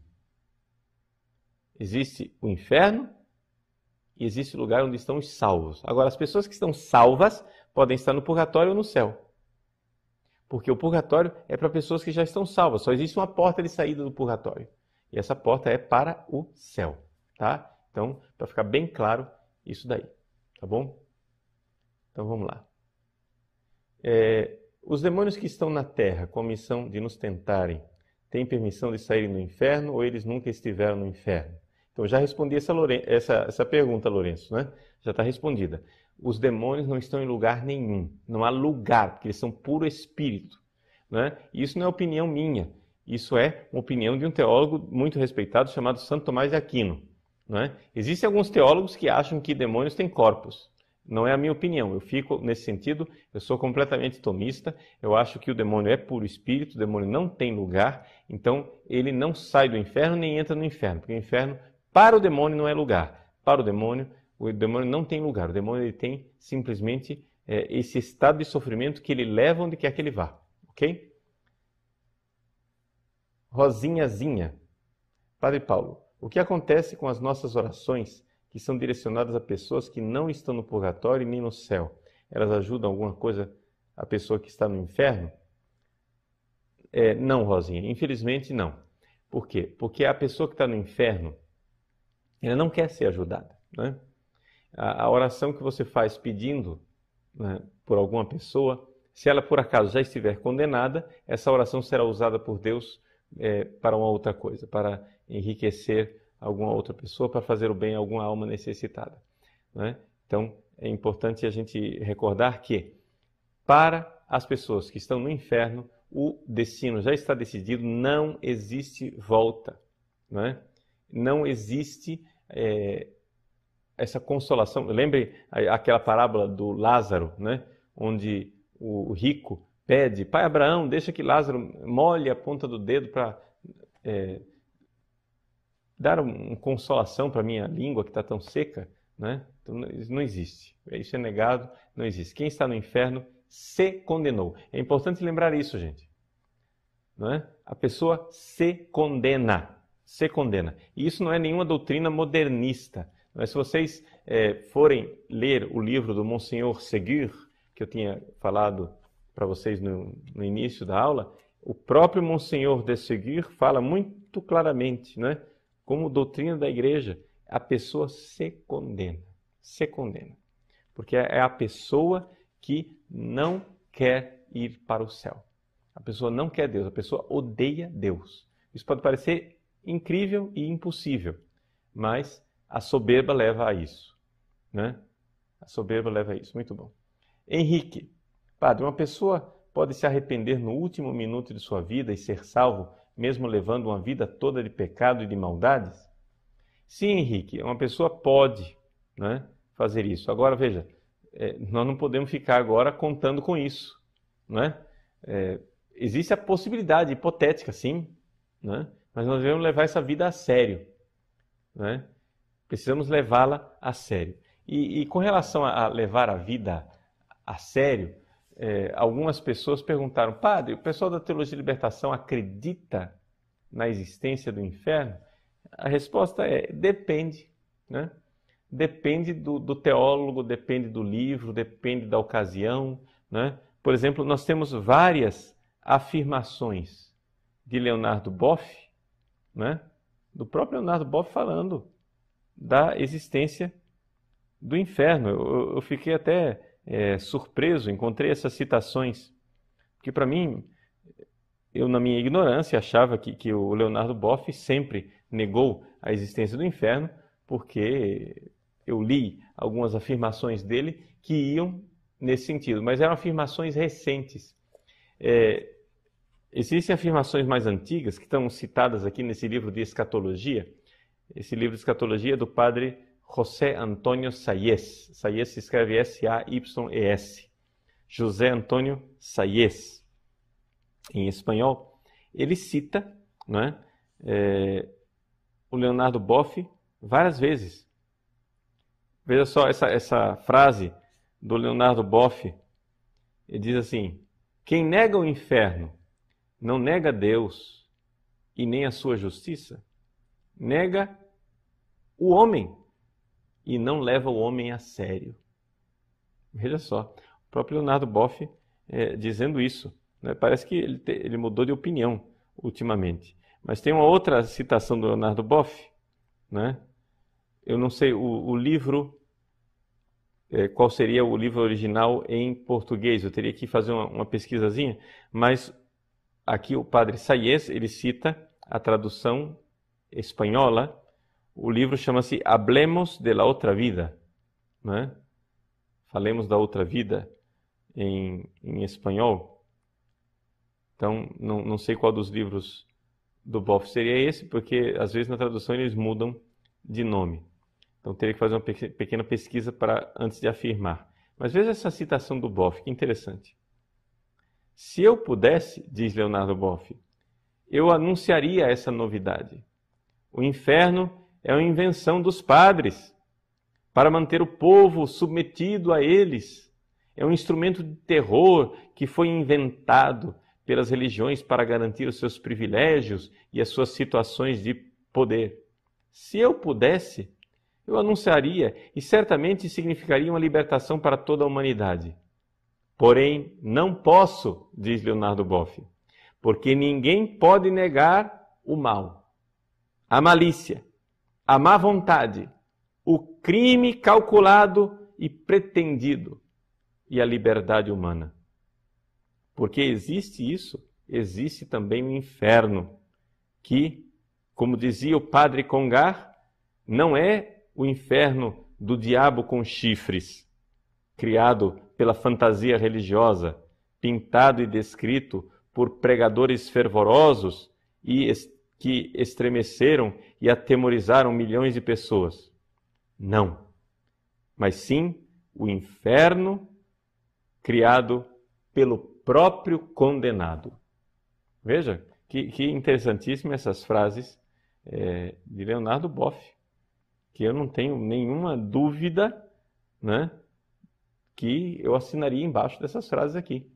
Existe o inferno e existe o lugar onde estão os salvos. Agora, as pessoas que estão salvas podem estar no purgatório ou no céu. Porque o purgatório é para pessoas que já estão salvas. Só existe uma porta de saída do purgatório. E essa porta é para o céu. Tá? Então, para ficar bem claro isso daí. Tá bom? Então, vamos lá. Os demônios que estão na terra com a missão de nos tentarem, têm permissão de saírem do inferno ou eles nunca estiveram no inferno? Então, eu já respondi essa pergunta, Lourenço, né? Já está respondida. Os demônios não estão em lugar nenhum. Não há lugar, porque eles são puro espírito. Né? Isso não é opinião minha. Isso é uma opinião de um teólogo muito respeitado chamado Santo Tomás de Aquino. Né? Existem alguns teólogos que acham que demônios têm corpos. Não é a minha opinião. Eu fico, nesse sentido, eu sou completamente tomista. Eu acho que o demônio é puro espírito, o demônio não tem lugar. Então, ele não sai do inferno nem entra no inferno. Porque o inferno, para o demônio, não é lugar. Para o demônio não tem lugar. O demônio ele tem simplesmente esse estado de sofrimento que ele leva onde quer que ele vá. Ok? Rosinhazinha. Padre Paulo, o que acontece com as nossas orações que são direcionadas a pessoas que não estão no purgatório nem no céu? Elas ajudam alguma coisa a pessoa que está no inferno? Não, Rosinha. Infelizmente, não. Por quê? Porque a pessoa que está no inferno, ela não quer ser ajudada, né? A oração que você faz pedindo, né, por alguma pessoa, se ela por acaso já estiver condenada, essa oração será usada por Deus para uma outra coisa, para enriquecer alguma outra pessoa, para fazer o bem a alguma alma necessitada. Né? Então, é importante a gente recordar que, para as pessoas que estão no inferno, o destino já está decidido, não existe volta. Né? Não existe essa consolação. Lembre aquela parábola do Lázaro, né? Onde o rico pede, pai Abraão, deixa que Lázaro molhe a ponta do dedo para dar uma consolação para a minha língua que está tão seca. Né? Então, não existe. Isso é negado, não existe. Quem está no inferno se condenou. É importante lembrar isso, gente. Não é? A pessoa se condena. Se condena. E isso não é nenhuma doutrina modernista. Mas se vocês forem ler o livro do Monsenhor Ségur, que eu tinha falado para vocês no início da aula, o próprio Monsenhor de Ségur fala muito claramente, né? Como doutrina da igreja, a pessoa se condena. Se condena. Porque é a pessoa que não quer ir para o céu. A pessoa não quer Deus, a pessoa odeia Deus. Isso pode parecer incrível e impossível, mas a soberba leva a isso. Né? A soberba leva a isso. Muito bom. Henrique, padre, uma pessoa pode se arrepender no último minuto de sua vida e ser salvo, mesmo levando uma vida toda de pecado e de maldades? Sim, Henrique, uma pessoa pode, né, fazer isso. Agora, veja, nós não podemos ficar agora contando com isso, né? Existe a possibilidade hipotética, sim, né? Mas nós devemos levar essa vida a sério, né? Precisamos levá-la a sério. E com relação a levar a vida a sério, algumas pessoas perguntaram: padre, o pessoal da Teologia de Libertação acredita na existência do inferno? A resposta é: depende, né? Depende do teólogo, depende do livro, depende da ocasião, né? Por exemplo, nós temos várias afirmações de Leonardo Boff, né? Do próprio Leonardo Boff falando da existência do inferno. Eu fiquei até surpreso, encontrei essas citações, porque para mim, eu na minha ignorância achava que o Leonardo Boff sempre negou a existência do inferno, porque eu li algumas afirmações dele que iam nesse sentido, mas eram afirmações recentes. Existem afirmações mais antigas que estão citadas aqui nesse livro de escatologia. Esse livro de escatologia é do padre José Antônio Sayes. Sayes se escreve S-A-Y-E-S. José Antônio Sayes, em espanhol. Ele cita, né, o Leonardo Boff várias vezes. Veja só essa frase do Leonardo Boff. Ele diz assim: quem nega o inferno não nega Deus e nem a sua justiça, nega o homem e não leva o homem a sério. Veja só, o próprio Leonardo Boff dizendo isso, né? Parece que ele mudou de opinião ultimamente. Mas tem uma outra citação do Leonardo Boff, né? Eu não sei o livro, qual seria o livro original em português, eu teria que fazer uma pesquisazinha, mas aqui o padre Sayes, ele cita a tradução espanhola. O livro chama-se Hablemos de la Otra Vida, né? Falemos da outra vida em espanhol. Então, não sei qual dos livros do Boff seria esse, porque às vezes na tradução eles mudam de nome. Então teria que fazer uma pequena pesquisa antes de afirmar. Mas veja essa citação do Boff, que interessante. Se eu pudesse, diz Leonardo Boff, eu anunciaria essa novidade. O inferno é uma invenção dos padres para manter o povo submetido a eles. É um instrumento de terror que foi inventado pelas religiões para garantir os seus privilégios e as suas situações de poder. Se eu pudesse, eu anunciaria e certamente significaria uma libertação para toda a humanidade. Porém, não posso, diz Leonardo Boff, porque ninguém pode negar o mal, a malícia, a má vontade, o crime calculado e pretendido e a liberdade humana. Porque existe isso, existe também o inferno, que, como dizia o padre Congar, não é o inferno do diabo com chifres, criado pela fantasia religiosa, pintado e descrito por pregadores fervorosos e que estremeceram e atemorizaram milhões de pessoas. Não, mas sim o inferno criado pelo próprio condenado. Veja, que interessantíssimas essas frases de Leonardo Boff, que eu não tenho nenhuma dúvida, né, que eu assinaria embaixo dessas frases aqui.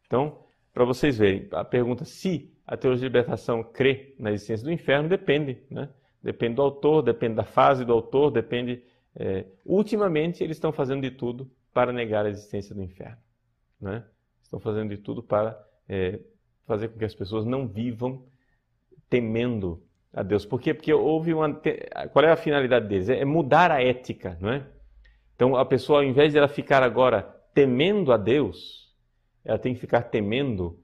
Então, para vocês verem, a pergunta se a teologia de libertação crê na existência do inferno depende, né? Depende do autor, depende da fase do autor, depende... ultimamente, eles estão fazendo de tudo para negar a existência do inferno, né? Estão fazendo de tudo para fazer com que as pessoas não vivam temendo a Deus. Por quê? Porque houve qual é a finalidade deles? É mudar a ética, não é? Então, a pessoa, ao invés de ela ficar agora temendo a Deus, ela tem que ficar temendo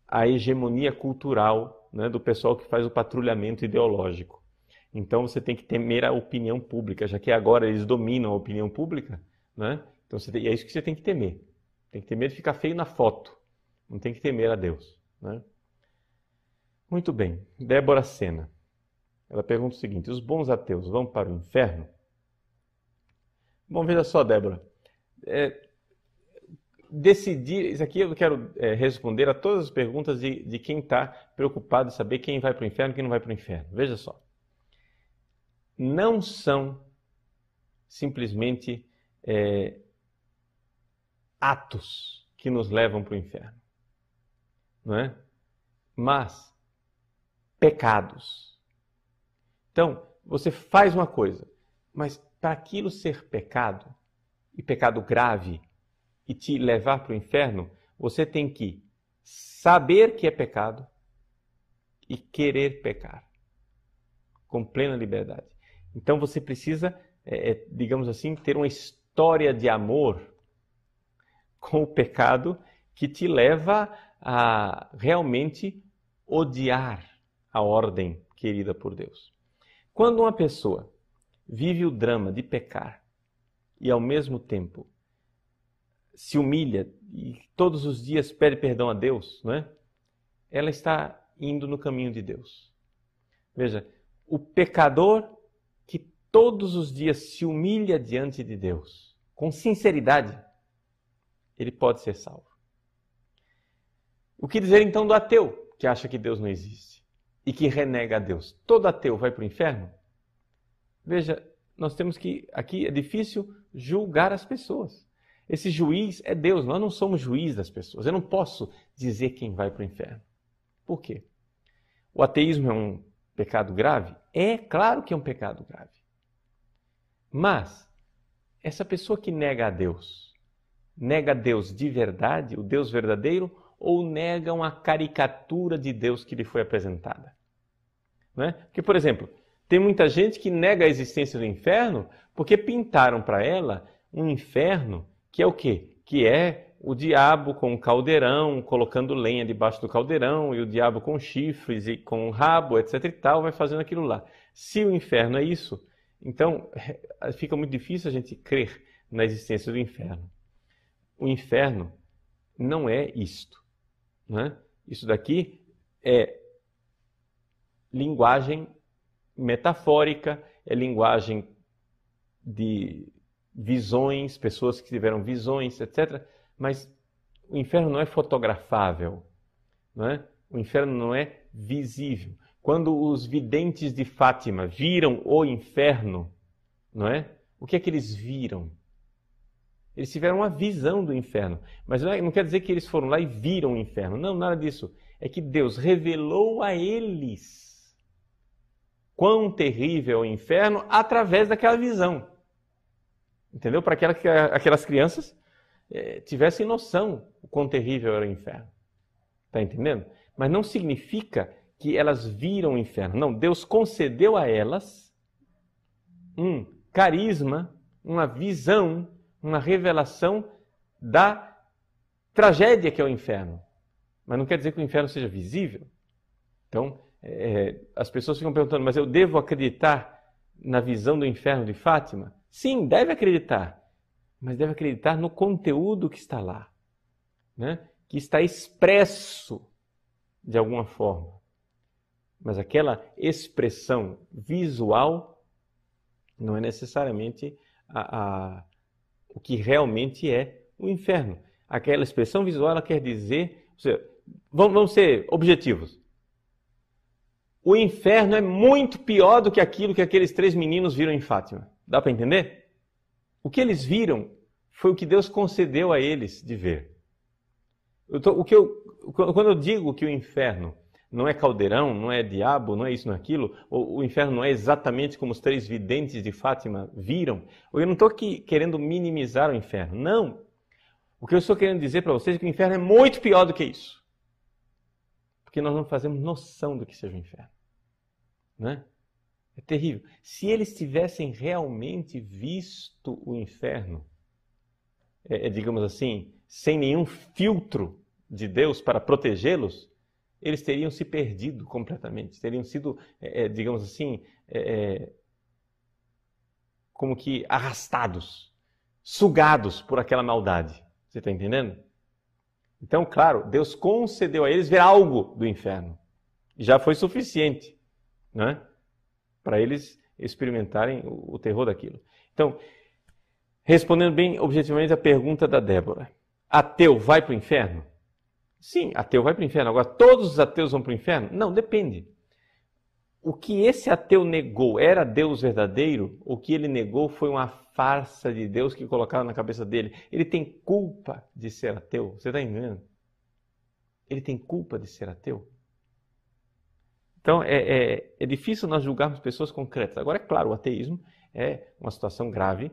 a hegemonia cultural, né, do pessoal que faz o patrulhamento ideológico. Então, você tem que temer a opinião pública, já que agora eles dominam a opinião pública, né? Então, é isso que você tem que temer. Tem que ter medo de ficar feio na foto. Não tem que temer a Deus, né? Muito bem. Débora Sena. Ela pergunta o seguinte: os bons ateus vão para o inferno? Bom, veja só, Débora. Decidir, isso aqui eu quero responder a todas as perguntas de quem está preocupado em saber quem vai para o inferno e quem não vai para o inferno. Veja só. Não são simplesmente atos que nos levam para o inferno, não é? Mas pecados. Então, você faz uma coisa, mas para aquilo ser pecado, e pecado grave, e te levar para o inferno, você tem que saber que é pecado e querer pecar com plena liberdade. Então você precisa, digamos assim, ter uma história de amor com o pecado que te leva a realmente odiar a ordem querida por Deus. Quando uma pessoa vive o drama de pecar e ao mesmo tempo se humilha e todos os dias pede perdão a Deus, não é? Ela está indo no caminho de Deus. Veja, o pecador que todos os dias se humilha diante de Deus, com sinceridade, ele pode ser salvo. O que dizer então do ateu, que acha que Deus não existe e que renega a Deus? Todo ateu vai para o inferno? Veja, nós temos que, aqui é difícil julgar as pessoas. Esse juiz é Deus, nós não somos juiz das pessoas. Eu não posso dizer quem vai para o inferno. Por quê? O ateísmo é um pecado grave? É claro que é um pecado grave. Mas, essa pessoa que nega a Deus de verdade, o Deus verdadeiro, ou nega uma caricatura de Deus que lhe foi apresentada? Não é? Porque, por exemplo, tem muita gente que nega a existência do inferno porque pintaram para ela um inferno que é o quê? Que é o diabo com um caldeirão, colocando lenha debaixo do caldeirão, e o diabo com chifres e com um rabo, etc e tal, vai fazendo aquilo lá. Se o inferno é isso, então fica muito difícil a gente crer na existência do inferno. O inferno não é isto, né? Isso daqui é linguagem metafórica, é linguagem de visões, pessoas que tiveram visões, etc. Mas o inferno não é fotografável, não é? O inferno não é visível. Quando os videntes de Fátima viram o inferno, não é? O que é que eles viram? Eles tiveram uma visão do inferno. Mas não quer dizer que eles foram lá e viram o inferno. Não, nada disso. É que Deus revelou a eles quão terrível é o inferno através daquela visão. Entendeu? Para que aquelas crianças tivessem noção o quão terrível era o inferno. Está entendendo? Mas não significa que elas viram o inferno. Não, Deus concedeu a elas um carisma, uma visão, uma revelação da tragédia que é o inferno. Mas não quer dizer que o inferno seja visível. Então, as pessoas ficam perguntando, mas eu devo acreditar na visão do inferno de Fátima? Sim, deve acreditar, mas deve acreditar no conteúdo que está lá, né? Que está expresso de alguma forma. Mas aquela expressão visual não é necessariamente o que realmente é o inferno. Aquela expressão visual ela quer dizer, ou seja, vamos ser objetivos. O inferno é muito pior do que aquilo que aqueles 3 meninos viram em Fátima. Dá para entender? O que eles viram foi o que Deus concedeu a eles de ver. Quando eu digo que o inferno não é caldeirão, não é diabo, não é isso, não é aquilo, o inferno não é exatamente como os 3 videntes de Fátima viram, eu não estou aqui querendo minimizar o inferno. Não. O que eu estou querendo dizer para vocês é que o inferno é muito pior do que isso. Porque nós não fazemos noção do que seja o inferno. Né? É terrível. Se eles tivessem realmente visto o inferno, digamos assim, sem nenhum filtro de Deus para protegê-los, eles teriam se perdido completamente. Teriam sido, digamos assim, como que arrastados, sugados por aquela maldade, Você está entendendo? Então, claro, Deus concedeu a eles ver algo do inferno. Já foi suficiente, né? Para eles experimentarem o terror daquilo. Então, respondendo bem objetivamente a pergunta da Débora. Ateu vai para o inferno? Sim, ateu vai para o inferno. Agora, todos os ateus vão para o inferno? Não, depende. O que esse ateu negou era Deus verdadeiro? O que ele negou foi uma farsa de Deus que colocaram na cabeça dele. Ele tem culpa de ser ateu. Você está entendendo? Ele tem culpa de ser ateu. Então, é difícil nós julgarmos pessoas concretas. Agora, é claro, o ateísmo é uma situação grave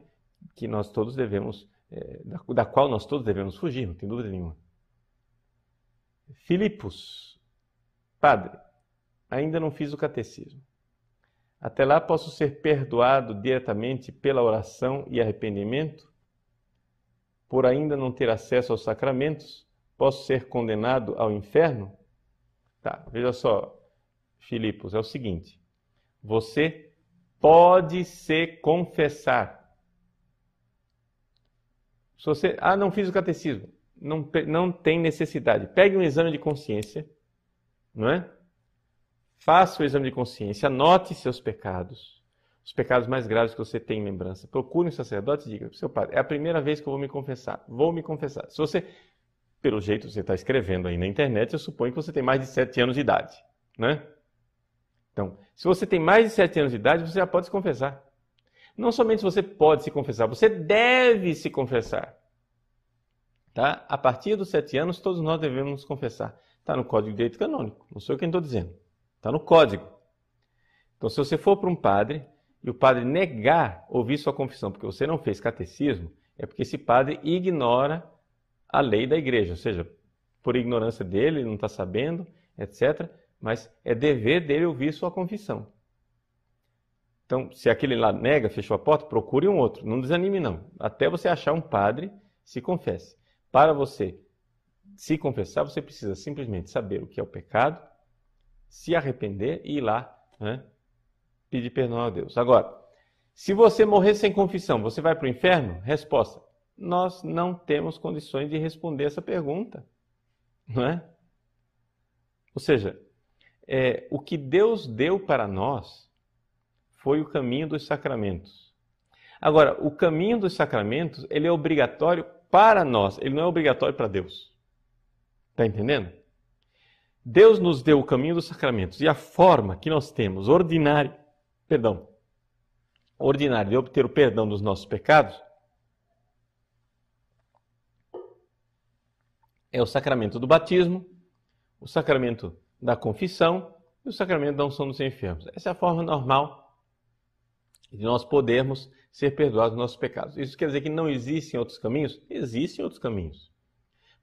que nós todos devemos, da qual nós todos devemos fugir, não tem dúvida nenhuma. Filipos, padre, ainda não fiz o catecismo. Até lá posso ser perdoado diretamente pela oração e arrependimento? Por ainda não ter acesso aos sacramentos, posso ser condenado ao inferno? Tá, veja só, Filipos, é o seguinte. Você pode se confessar. Se você, não fiz o catecismo, não tem necessidade. Pegue um exame de consciência, não é? Faça o exame de consciência, anote seus pecados, os pecados mais graves que você tem em lembrança. Procure um sacerdote e diga, seu padre, é a primeira vez que eu vou me confessar. Vou me confessar. Se você, pelo jeito você está escrevendo aí na internet, eu suponho que você tem mais de 7 anos de idade, né? Então, se você tem mais de 7 anos de idade, você já pode se confessar. Não somente você pode se confessar, você deve se confessar. Tá? A partir dos 7 anos, todos nós devemos nos confessar. Está no Código de Direito Canônico, não sou eu quem estou dizendo. Está no Código. Então, se você for para um padre e o padre negar ouvir sua confissão porque você não fez catecismo, é porque esse padre ignora a lei da igreja. Ou seja, por ignorância dele, ele não está sabendo, etc. Mas é dever dele ouvir sua confissão. Então, se aquele lá nega, fechou a porta, procure um outro. Não desanime, não. Até você achar um padre, se confesse. Para você se confessar, você precisa simplesmente saber o que é o pecado, se arrepender e ir lá, né, pedir perdão a Deus. Agora, se você morrer sem confissão, você vai para o inferno? Resposta: nós não temos condições de responder essa pergunta. Não é? Ou seja, o que Deus deu para nós foi o caminho dos sacramentos. Agora, o caminho dos sacramentos, ele é obrigatório para nós, ele não é obrigatório para Deus. Está entendendo? Deus nos deu o caminho dos sacramentos e a forma que nós temos ordinária de obter o perdão dos nossos pecados é o sacramento do batismo, o sacramento da confissão e o sacramento da unção dos enfermos. Essa é a forma normal de nós podermos ser perdoados dos nossos pecados. Isso quer dizer que não existem outros caminhos? Existem outros caminhos.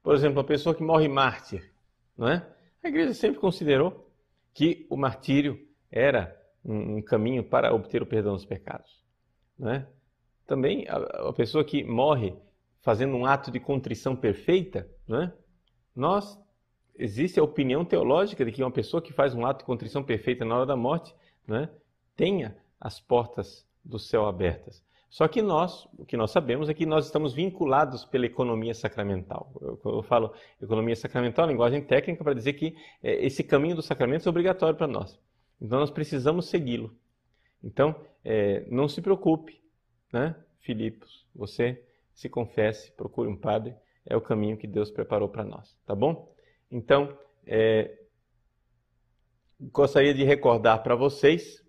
Por exemplo, uma pessoa que morre mártir, não é? A igreja sempre considerou que o martírio era um caminho para obter o perdão dos pecados, não é? Também a pessoa que morre fazendo um ato de contrição perfeita, não é? Existe a opinião teológica de que uma pessoa que faz um ato de contrição perfeita na hora da morte, não é, tenha as portas do céu abertas. Só que o que nós sabemos é que nós estamos vinculados pela economia sacramental. Eu falo economia sacramental, linguagem técnica, para dizer que esse caminho dos sacramentos é obrigatório para nós. Então nós precisamos segui-lo. Então, não se preocupe, né, Filipos? Você se confesse, procure um padre, é o caminho que Deus preparou para nós, tá bom? Então, gostaria de recordar para vocês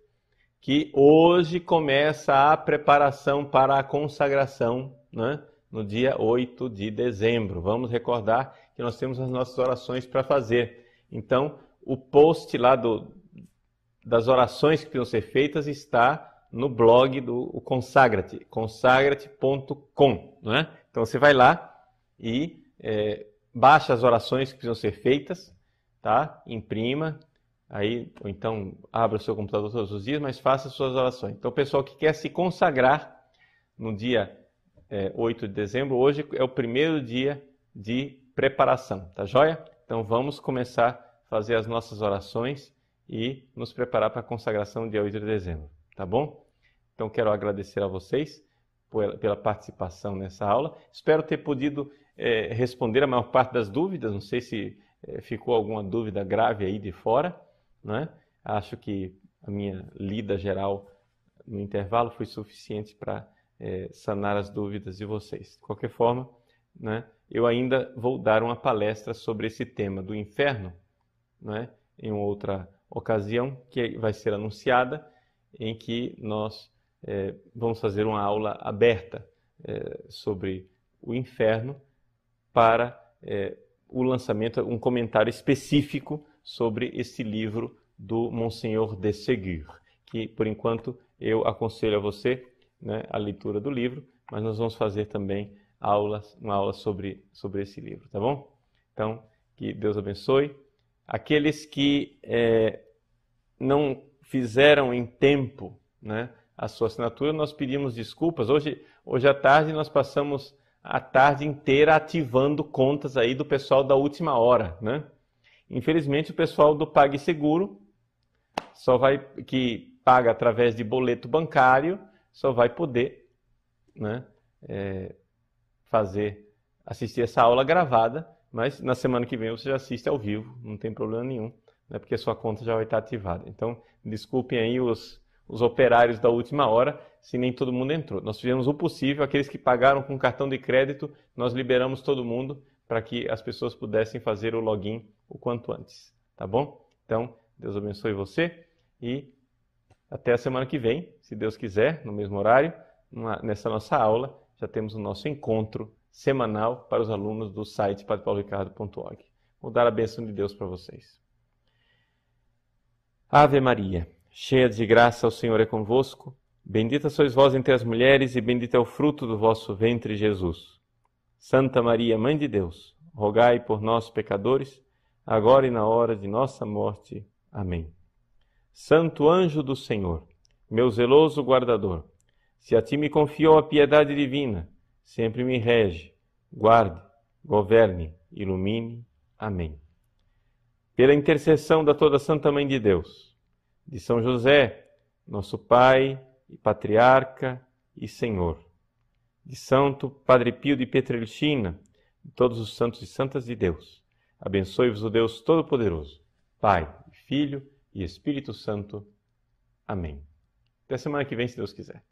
que hoje começa a preparação para a consagração, né? No dia 8 de dezembro. Vamos recordar que nós temos as nossas orações para fazer. Então, o post lá das orações que precisam ser feitas está no blog do Consagrate, consagrate.com, né? Então, você vai lá e baixa as orações que precisam ser feitas, tá? Imprima. Aí, ou então, abra o seu computador todos os dias, mas faça as suas orações. Então, o pessoal que quer se consagrar no dia 8 de dezembro, hoje é o primeiro dia de preparação, tá joia? Então, vamos começar a fazer as nossas orações e nos preparar para a consagração dia 8 de dezembro, tá bom? Então, quero agradecer a vocês pela participação nessa aula. Espero ter podido responder a maior parte das dúvidas. Não sei se ficou alguma dúvida grave aí de fora, né? Acho que a minha lida geral no intervalo foi suficiente para sanar as dúvidas de vocês. De qualquer forma, né, eu ainda vou dar uma palestra sobre esse tema do inferno, né, em outra ocasião, que vai ser anunciada, em que nós vamos fazer uma aula aberta sobre o inferno para o lançamento, um comentário específico sobre esse livro do Monsenhor de Ségur, que, por enquanto, eu aconselho a você, né, a leitura do livro, mas nós vamos fazer também uma aula sobre esse livro, tá bom? Então, que Deus abençoe. Aqueles que não fizeram em tempo, né, a sua assinatura, nós pedimos desculpas. Hoje à tarde nós passamos a tarde inteira ativando contas aí do pessoal da última hora, né? Infelizmente o pessoal do PagSeguro que paga através de boleto bancário, só vai poder, né, assistir essa aula gravada, mas na semana que vem você já assiste ao vivo, não tem problema nenhum, né, porque a sua conta já vai estar ativada. Então, desculpem aí os operários da última hora, se nem todo mundo entrou. Nós fizemos o possível, aqueles que pagaram com cartão de crédito, nós liberamos todo mundo para que as pessoas pudessem fazer o login o quanto antes, tá bom? Então, Deus abençoe você e até a semana que vem, se Deus quiser, no mesmo horário, nessa nossa aula, já temos o nosso encontro semanal para os alunos do site padrepauloricardo.org. Vou dar a bênção de Deus para vocês. Ave Maria, cheia de graça, o Senhor é convosco. Bendita sois vós entre as mulheres e bendito é o fruto do vosso ventre, Jesus. Santa Maria, Mãe de Deus, rogai por nós, pecadores, agora e na hora de nossa morte. Amém. Santo anjo do Senhor, meu zeloso guardador, se a ti me confiou a piedade divina, sempre me rege, guarde, governe, ilumine. Amém. Pela intercessão da toda Santa Mãe de Deus, de São José, nosso Pai e Patriarca e Senhor, de Santo Padre Pio de Pietrelcina, de todos os santos e santas de Deus, abençoe-vos o Deus Todo-Poderoso, Pai, Filho e Espírito Santo. Amém. Até semana que vem, se Deus quiser.